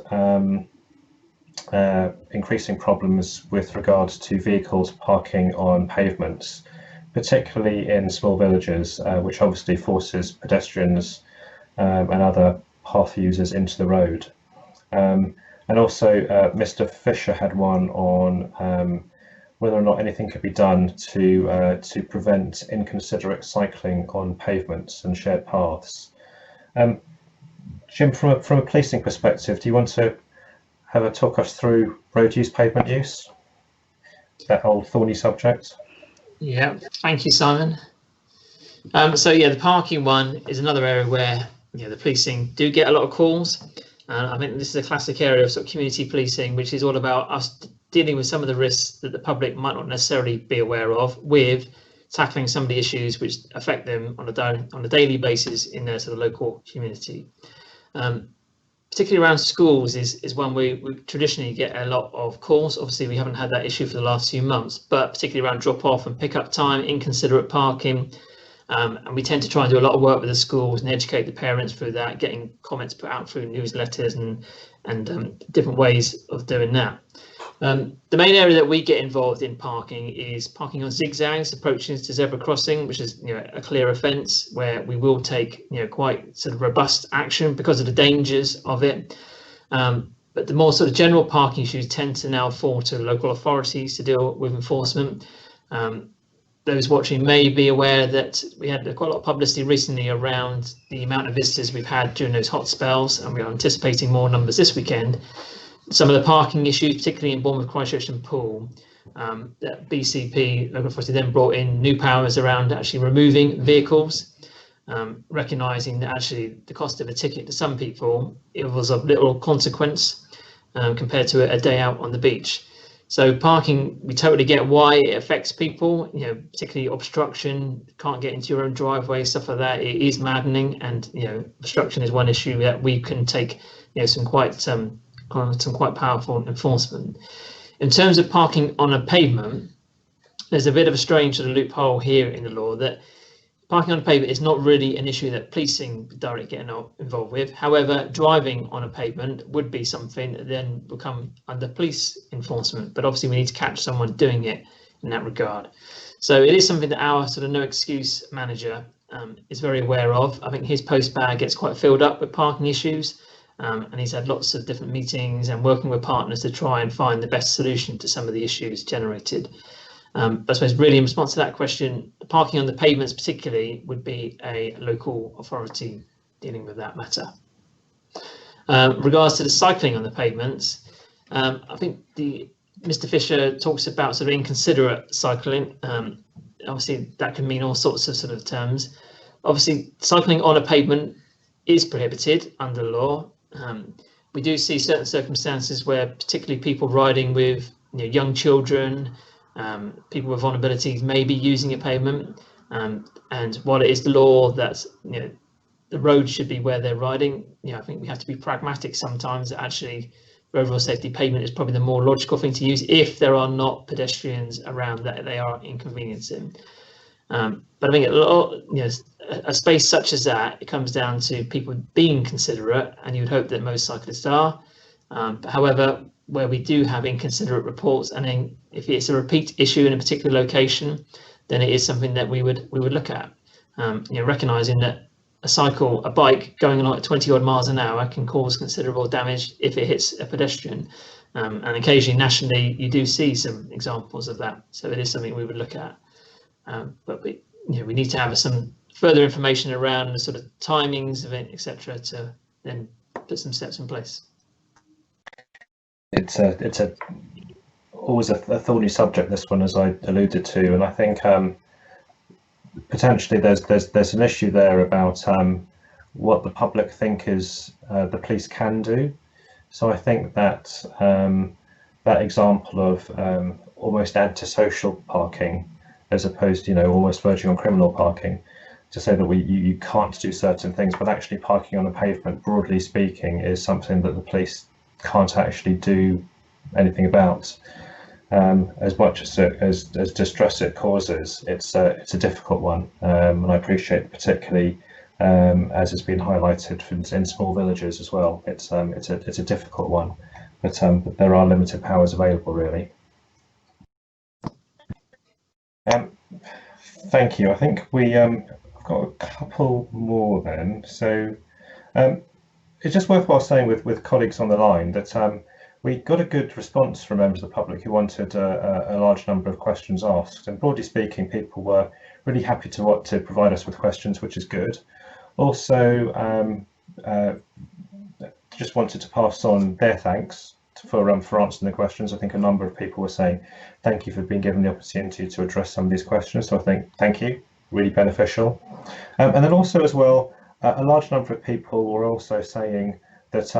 increasing problems with regards to vehicles parking on pavements, particularly in small villages, which obviously forces pedestrians and other path users into the road. And also Mr. Fisher had one on whether or not anything could be done to prevent inconsiderate cycling on pavements and shared paths. Jim, from a policing perspective, do you want to have a talk us through road use, pavement use, that whole thorny subject? Yeah, thank you, Simon. So yeah, the parking one is another area where the policing do get a lot of calls. I think this is a classic area of sort of community policing, which is all about us dealing with some of the risks that the public might not necessarily be aware of, with tackling some of the issues which affect them on a daily basis in their sort of local community. Particularly around schools is one we traditionally get a lot of calls. Obviously, we haven't had that issue for the last few months, but particularly around drop-off and pick-up time, inconsiderate parking. And we tend to try and do a lot of work with the schools and educate the parents through that, getting comments put out through newsletters and different ways of doing that. The main area that we get involved in parking is parking on zigzags, approaches to zebra crossing, which is a clear offence where we will take quite sort of robust action because of the dangers of it. But the more sort of general parking issues tend to now fall to local authorities to deal with enforcement. Those watching may be aware that we had quite a lot of publicity recently around the amount of visitors we've had during those hot spells, and we are anticipating more numbers this weekend. Some of the parking issues, particularly in Bournemouth, Christchurch and Poole, that BCP, local authority, then brought in new powers around actually removing vehicles, recognising that actually the cost of a ticket to some people, it was of little consequence compared to a day out on the beach. So parking, we totally get why it affects people, particularly obstruction, can't get into your own driveway, stuff like that. It is maddening, and obstruction is one issue that we can take some quite powerful enforcement. In terms of parking on a pavement, there's a bit of a strange sort of loophole here in the law that parking on a pavement is not really an issue that policing directly get involved with. However, driving on a pavement would be something that then will come under police enforcement, but obviously we need to catch someone doing it in that regard. So it is something that our sort of no excuse manager is very aware of. I think his post bag gets quite filled up with parking issues, and he's had lots of different meetings and working with partners to try and find the best solution to some of the issues generated. But I suppose really in response to that question, parking on the pavements particularly would be a local authority dealing with that matter. Regards to the cycling on the pavements, I think Mr. Fisher talks about sort of inconsiderate cycling. Obviously, that can mean all sorts of sort of terms. Obviously, cycling on a pavement is prohibited under law. We do see certain circumstances where particularly people riding with young children, people with vulnerabilities may be using a pavement. And while it is the law that the road should be where they're riding, I think we have to be pragmatic sometimes that actually overall safety pavement is probably the more logical thing to use if there are not pedestrians around that they are inconveniencing. But I think a space such as that, it comes down to people being considerate, and you would hope that most cyclists are. But however, where we do have inconsiderate reports, and then if it's a repeat issue in a particular location, then it is something that we would look at. Recognising that a bike going along at 20 odd miles an hour can cause considerable damage if it hits a pedestrian. And occasionally nationally, you do see some examples of that. So it is something we would look at. But we need to have some further information around the sort of timings of it, etc., to then put some steps in place. It's always a thorny subject, this one, as I alluded to, and I think potentially there's an issue there about what the public think is the police can do. So I think that that example of almost antisocial parking, as opposed to almost verging on criminal parking, to say that you can't do certain things, but actually parking on a pavement, broadly speaking, is something that the police can't actually do anything about. As much as distress it causes, it's a difficult one, and I appreciate particularly as has been highlighted in small villages as well. It's a difficult one, but there are limited powers available, really. Thank you. I think I've got a couple more then. So it's just worthwhile saying with colleagues on the line that we got a good response from members of the public who wanted a large number of questions asked. And broadly speaking, people were really happy to provide us with questions, which is good. Also, just wanted to pass on their thanks for answering the questions. I think a number of people were saying thank you for being given the opportunity to address some of these questions. So I think thank you, really beneficial. And then also as well, a large number of people were also saying that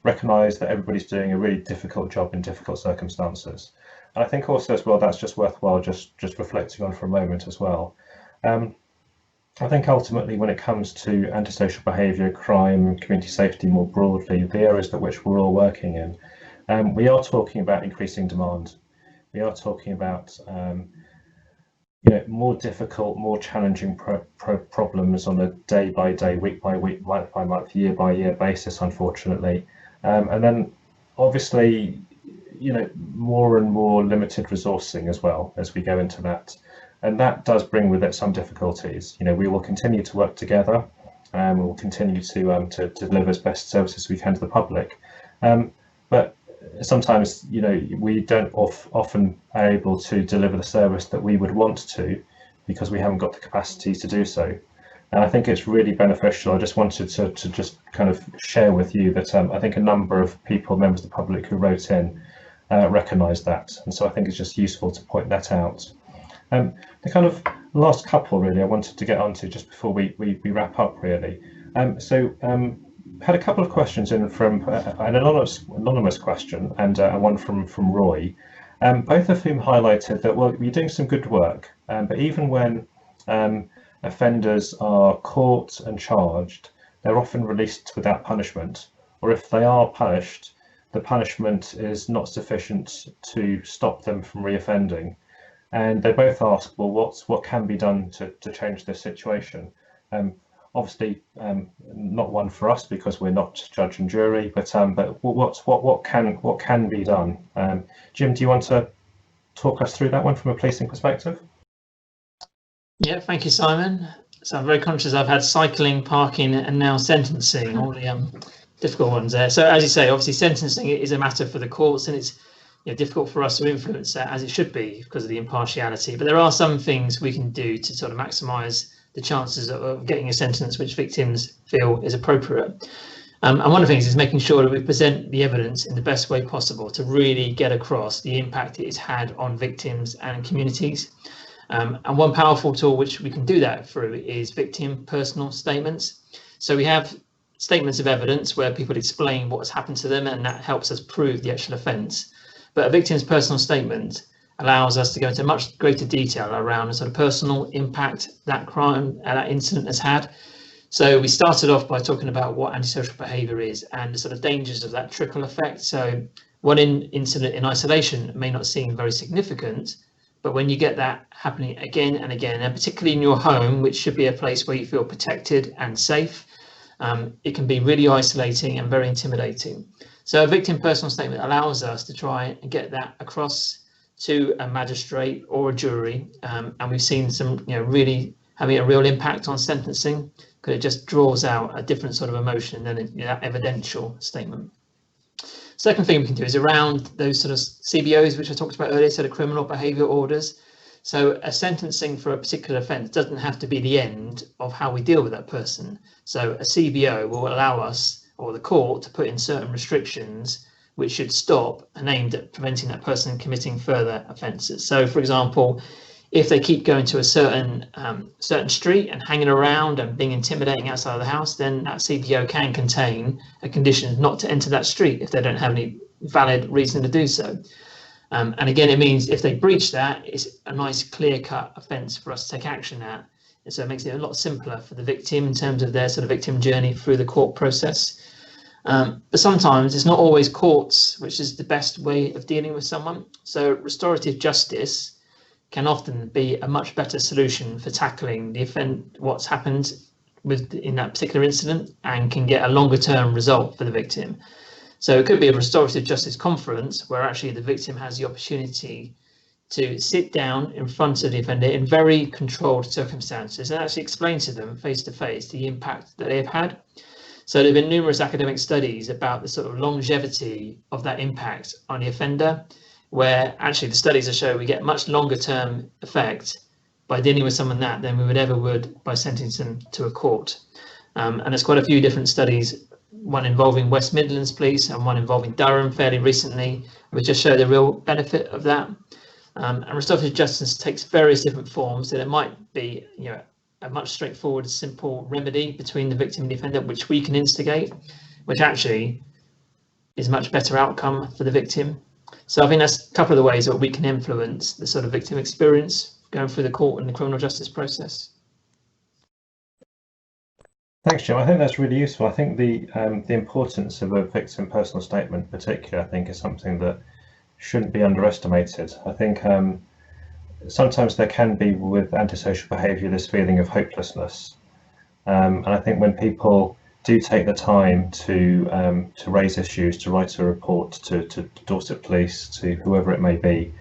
recognise that everybody's doing a really difficult job in difficult circumstances. And I think also as well, that's just worthwhile just reflecting on for a moment as well. I think ultimately when it comes to antisocial behaviour, crime, community safety more broadly, the areas that which we're all working in, we are talking about increasing demand. We are talking about more difficult, more challenging problems on a day-by-day, week-by-week, month-by-month, year-by-year basis, unfortunately. And then obviously, more and more limited resourcing as well as we go into that. And that does bring with it some difficulties. We will continue to work together, and we will continue to deliver as best services we can to the public. But sometimes, we don't often are able to deliver the service that we would want to because we haven't got the capacity to do so. And I think it's really beneficial. I just wanted to just kind of share with you that I think a number of people, members of the public who wrote in, recognise that. And so I think it's just useful to point that out. The kind of last couple really I wanted to get onto just before we wrap up really. Had a couple of questions in from an anonymous question and one from Roy, both of whom highlighted that, well, you're doing some good work, but even when offenders are caught and charged, they're often released without punishment, or if they are punished, the punishment is not sufficient to stop them from reoffending. And they both ask, well, what can be done to change this situation? Obviously, not one for us because we're not judge and jury, but what can be done? Jim, do you want to talk us through that one from a policing perspective? Yeah, thank you, Simon. So I'm very conscious I've had cycling, parking, and now sentencing, all the difficult ones there. So as you say, obviously sentencing is a matter for the courts, and it's difficult for us to influence that, as it should be because of the impartiality. But there are some things we can do to sort of maximise the chances of getting a sentence which victims feel is appropriate. And one of the things is making sure that we present the evidence in the best way possible to really get across the impact it has had on victims and communities. And one powerful tool which we can do that through is victim personal statements. So we have statements of evidence where people explain what has happened to them, and that helps us prove the actual offence. But a victim's personal statement allows us to go into much greater detail around the sort of personal impact that crime, that incident has had. So we started off by talking about what antisocial behaviour is and the sort of dangers of that trickle effect. So one incident in isolation may not seem very significant, but when you get that happening again and again, and particularly in your home, which should be a place where you feel protected and safe, it can be really isolating and very intimidating. So a victim personal statement allows us to try and get that across to a magistrate or a jury, and we've seen some, really having a real impact on sentencing, because it just draws out a different sort of emotion than that evidential statement. Second thing we can do is around those sort of CBOs, which I talked about earlier, sort of criminal behaviour orders. So a sentencing for a particular offence doesn't have to be the end of how we deal with that person. So a CBO will allow us, or the court, to put in certain restrictions which should stop and aimed at preventing that person committing further offences. So, for example, if they keep going to a certain street and hanging around and being intimidating outside of the house, then that CBO can contain a condition not to enter that street if they don't have any valid reason to do so. And again, it means if they breach that, it's a nice clear-cut offence for us to take action at. And so it makes it a lot simpler for the victim in terms of their sort of victim journey through the court process. But sometimes it's not always courts which is the best way of dealing with someone. So restorative justice can often be a much better solution for tackling what's happened in that particular incident, and can get a longer term result for the victim. So it could be a restorative justice conference where actually the victim has the opportunity to sit down in front of the offender in very controlled circumstances and actually explain to them face to face the impact that they've had. So there have been numerous academic studies about the sort of longevity of that impact on the offender, where actually the studies are showing we get much longer term effect by dealing with someone than we would by sentencing them to a court. And there's quite a few different studies, one involving West Midlands Police and one involving Durham fairly recently, which just show the real benefit of that. And restorative justice takes various different forms. So there might be, a much straightforward, simple remedy between the victim and the offender, which we can instigate, which actually is a much better outcome for the victim. So I think that's a couple of the ways that we can influence the sort of victim experience going through the court and the criminal justice process. Thanks, Jim. I think that's really useful. I think the importance of a victim personal statement, particularly, I think, is something that shouldn't be underestimated. I think sometimes there can be with antisocial behaviour this feeling of hopelessness, and I think when people do take the time to raise issues, to write a report to Dorset Police, to whoever it may be,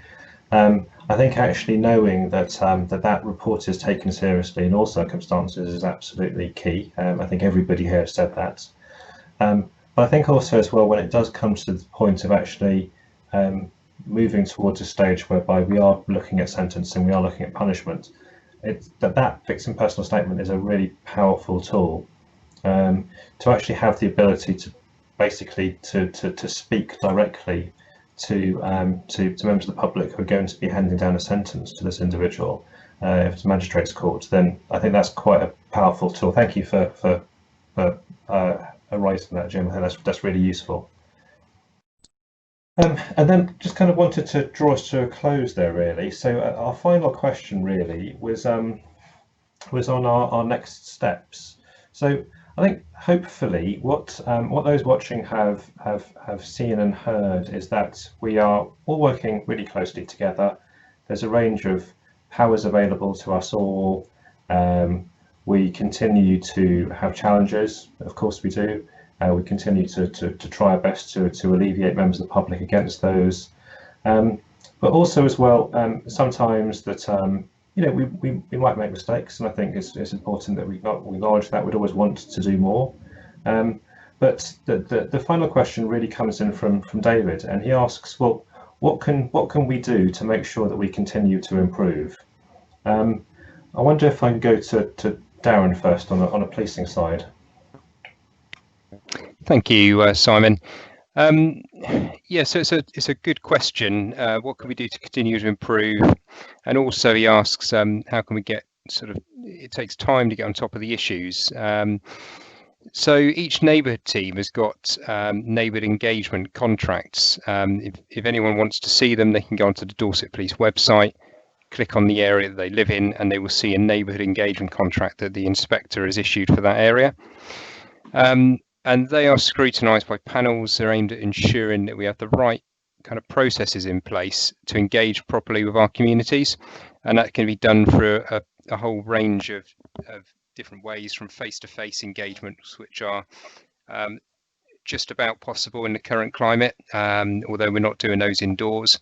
I think actually knowing that that report is taken seriously in all circumstances is absolutely key. I think everybody here has said that. But I think also as well, when it does come to the point of actually moving towards a stage whereby we are looking at sentencing, we are looking at punishment, that victim personal statement is a really powerful tool to actually have the ability to basically to speak directly to members of the public who are going to be handing down a sentence to this individual. If it's a magistrate's court, then I think that's quite a powerful tool. Thank you for raising that, Jim. I think that's really useful. And then just kind of wanted to draw us to a close there, really. So our final question really was on our next steps. So I think hopefully what those watching have seen and heard is that we are all working really closely together. There's a range of powers available to us all. We continue to have challenges, of course we do. We continue to try our best to alleviate members of the public against those. But also as well, sometimes that you know, we might make mistakes, and I think it's important that we acknowledge that. We'd always want to do more. But the final question really comes in from David, and he asks, well, what can we do to make sure that we continue to improve? I wonder if I can go to Darren first on a policing side. Thank you, Simon. Yeah, so it's a good question. What can we do to continue to improve? And also he asks, how can we get it takes time to get on top of the issues. So each neighbourhood team has got neighbourhood engagement contracts. If anyone wants to see them, they can go onto the Dorset Police website, click on the area that they live in, and they will see a neighbourhood engagement contract that the inspector has issued for that area. And they are scrutinised by panels. They're aimed at ensuring that we have the right kind of processes in place to engage properly with our communities. And that can be done through a whole range of different ways, from face-to-face engagements, which are just about possible in the current climate, although we're not doing those indoors.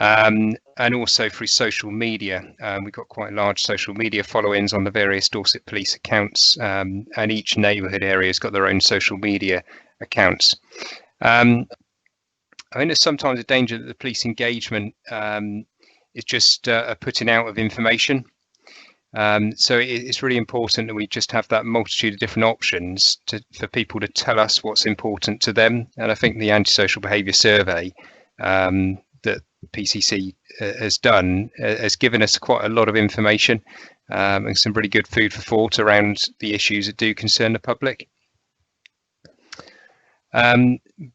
And also through social media. We've got quite large social media followings on the various Dorset Police accounts, and each neighbourhood area has got their own social media accounts. I think there's sometimes a danger that the police engagement is just a putting out of information. So it's really important that we just have that multitude of different options for people to tell us what's important to them. And I think the antisocial behaviour survey that PCC has done has given us quite a lot of information and some really good food for thought around the issues that do concern the public.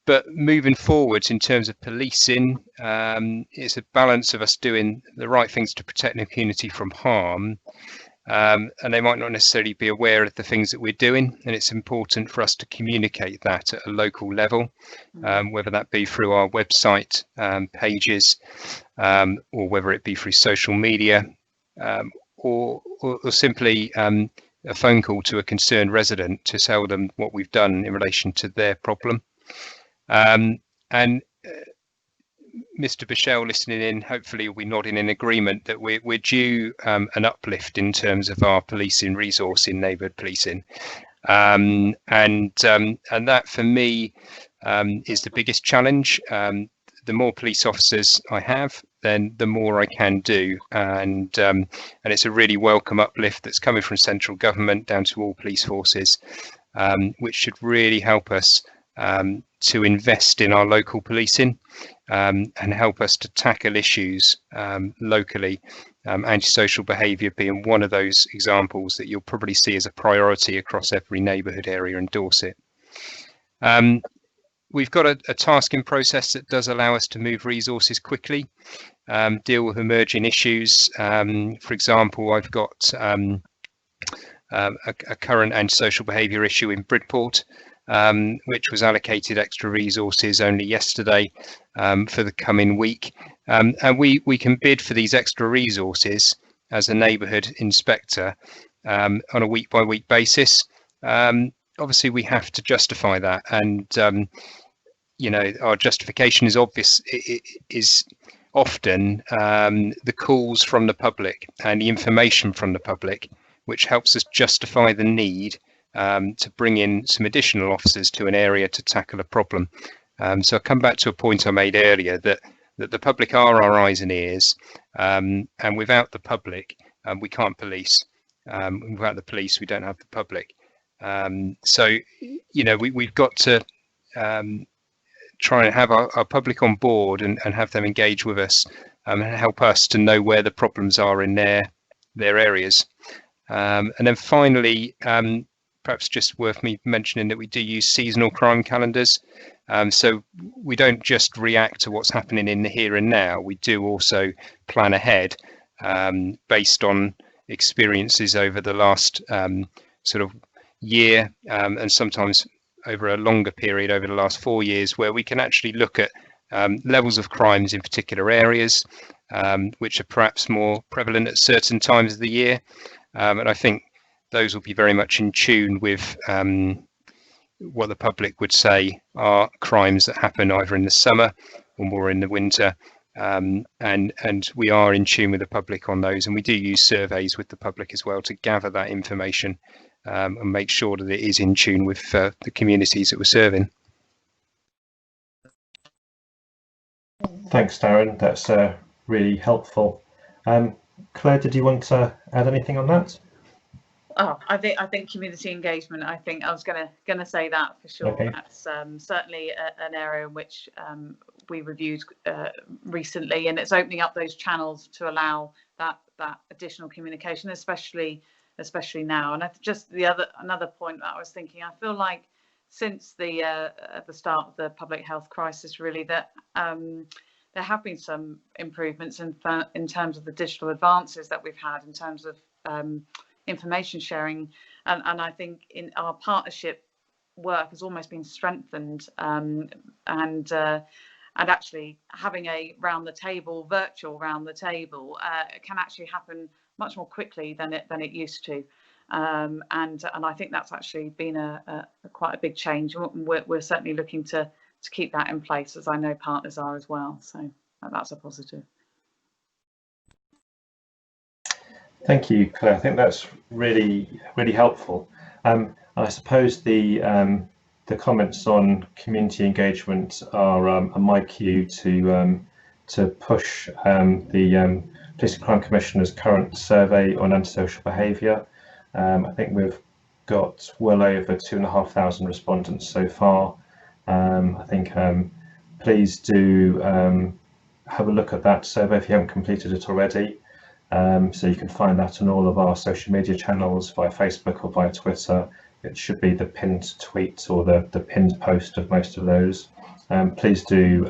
But moving forwards in terms of policing, it's a balance of us doing the right things to protect the community from harm, and they might not necessarily be aware of the things that we're doing, and it's important for us to communicate that at a local level, whether that be through our website pages, or whether it be through social media, or simply a phone call to a concerned resident to tell them what we've done in relation to their problem. And Mr. Bichelle listening in, hopefully will be nodding in agreement that we're due an uplift in terms of our policing resource in neighbourhood policing. And that for me is the biggest challenge. The more police officers I have, then the more I can do, and it's a really welcome uplift that's coming from central government down to all police forces, which should really help us to invest in our local policing and help us to tackle issues locally. Antisocial behaviour being one of those examples that you'll probably see as a priority across every neighbourhood area in Dorset. We've got a tasking process that does allow us to move resources quickly, deal with emerging issues. For example, I've got a current antisocial behaviour issue in Bridport, which was allocated extra resources only yesterday for the coming week. And we can bid for these extra resources as a neighbourhood inspector on a week-by-week basis. Obviously, we have to justify that, and you know, our justification is obvious. It is often the calls from the public and the information from the public, which helps us justify the need to bring in some additional officers to an area to tackle a problem. So I'll come back to a point I made earlier, that the public are our eyes and ears, and without the public, we can't police. Without the police, we don't have the public. So, you know, we've got to try and have our public on board and have them engage with us and help us to know where the problems are in their areas. And then finally, perhaps just worth me mentioning that we do use seasonal crime calendars. So we don't just react to what's happening in the here and now. We do also plan ahead based on experiences over the last sort of year, and sometimes over a longer period, over the last 4 years, where we can actually look at levels of crimes in particular areas, which are perhaps more prevalent at certain times of the year. And I think those will be very much in tune with what the public would say are crimes that happen either in the summer or more in the winter. and we are in tune with the public on those, and we do use surveys with the public as well to gather that information and make sure that it is in tune with the communities that we're serving. Thanks, Darren. That's really helpful. Claire, did you want to add anything on that? Oh, I think community engagement. I think I was gonna say that for sure. Okay. That's certainly an area in which we reviewed recently, and it's opening up those channels to allow that additional communication, especially now. And just another point that I was thinking, I feel like since at the start of the public health crisis, really, that there have been some improvements in terms of the digital advances that we've had in terms of information sharing, and I think in our partnership work has almost been strengthened, and actually having a virtual round the table can actually happen much more quickly than it used to, and I think that's actually been a quite a big change. We're certainly looking to keep that in place, as I know partners are as well, so that's a positive. Thank you, Claire. I think that's really helpful. I suppose the comments on community engagement are my cue to push the Police and Crime Commissioner's current survey on antisocial behaviour. I think we've got well over 2,500 respondents so far. I think please do have a look at that survey if you haven't completed it already. So you can find that on all of our social media channels, via Facebook or via Twitter. It should be the pinned tweet or the pinned post of most of those. Please do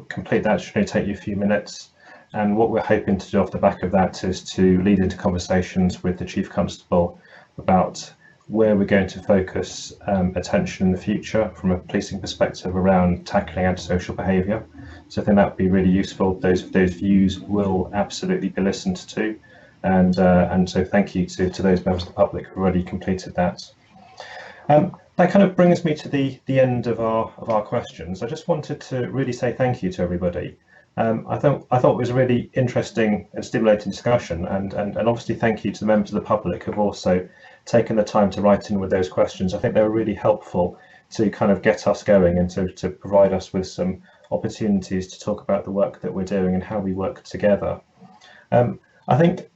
complete that. It should only take you a few minutes. And what we're hoping to do off the back of that is to lead into conversations with the Chief Constable about where we're going to focus attention in the future from a policing perspective around tackling antisocial behaviour. So I think that would be really useful. Those views will absolutely be listened to, and so thank you to those members of the public who already completed that. That kind of brings me to the end of our questions. I just wanted to really say thank you to everybody. I thought it was a really interesting and stimulating discussion, and obviously thank you to the members of the public who've also taken the time to write in with those questions. I think they were really helpful to kind of get us going and to provide us with some opportunities to talk about the work that we're doing and how we work together. I think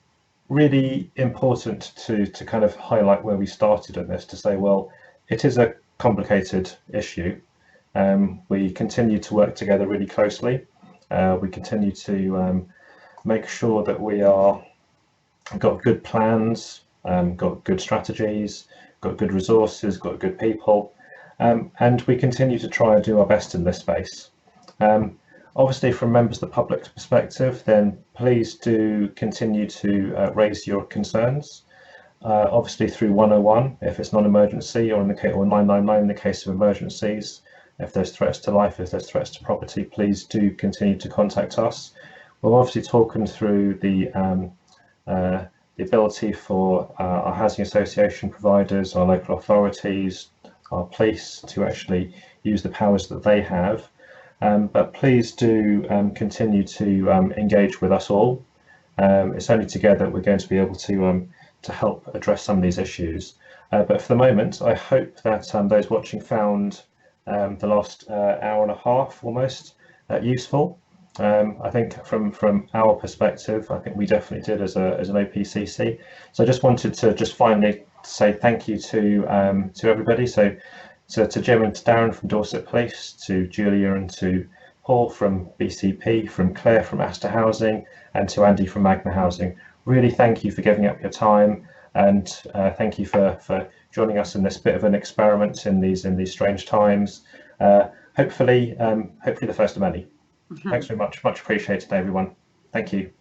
really important to kind of highlight where we started on this, to say, well, it is a complicated issue. We continue to work together really closely. We continue to make sure that we got good plans, got good strategies, got good resources, got good people, and we continue to try and do our best in this space. Obviously, from members of the public's perspective, then please do continue to raise your concerns. Obviously through 101 if it's non-emergency, or 999 in the case of emergencies. If there's threats to life, if there's threats to property, please do continue to contact us. We're obviously talking through the ability for our housing association providers, our local authorities, our police to actually use the powers that they have. But please do continue to engage with us all. It's only together we're going to be able to help address some of these issues. But for the moment, I hope that those watching found the last hour and a half almost useful. I think from our perspective, I think we definitely did as an OPCC. So I just wanted to finally say thank you to everybody. So to Jim and to Darren from Dorset Police, to Julia and to Paul from BCP, from Claire from Astor Housing, and to Andy from Magna Housing. Really thank you for giving up your time, and thank you for joining us in this bit of an experiment in these strange times. Hopefully the first of many. Thanks very much appreciated, everyone. Thank you.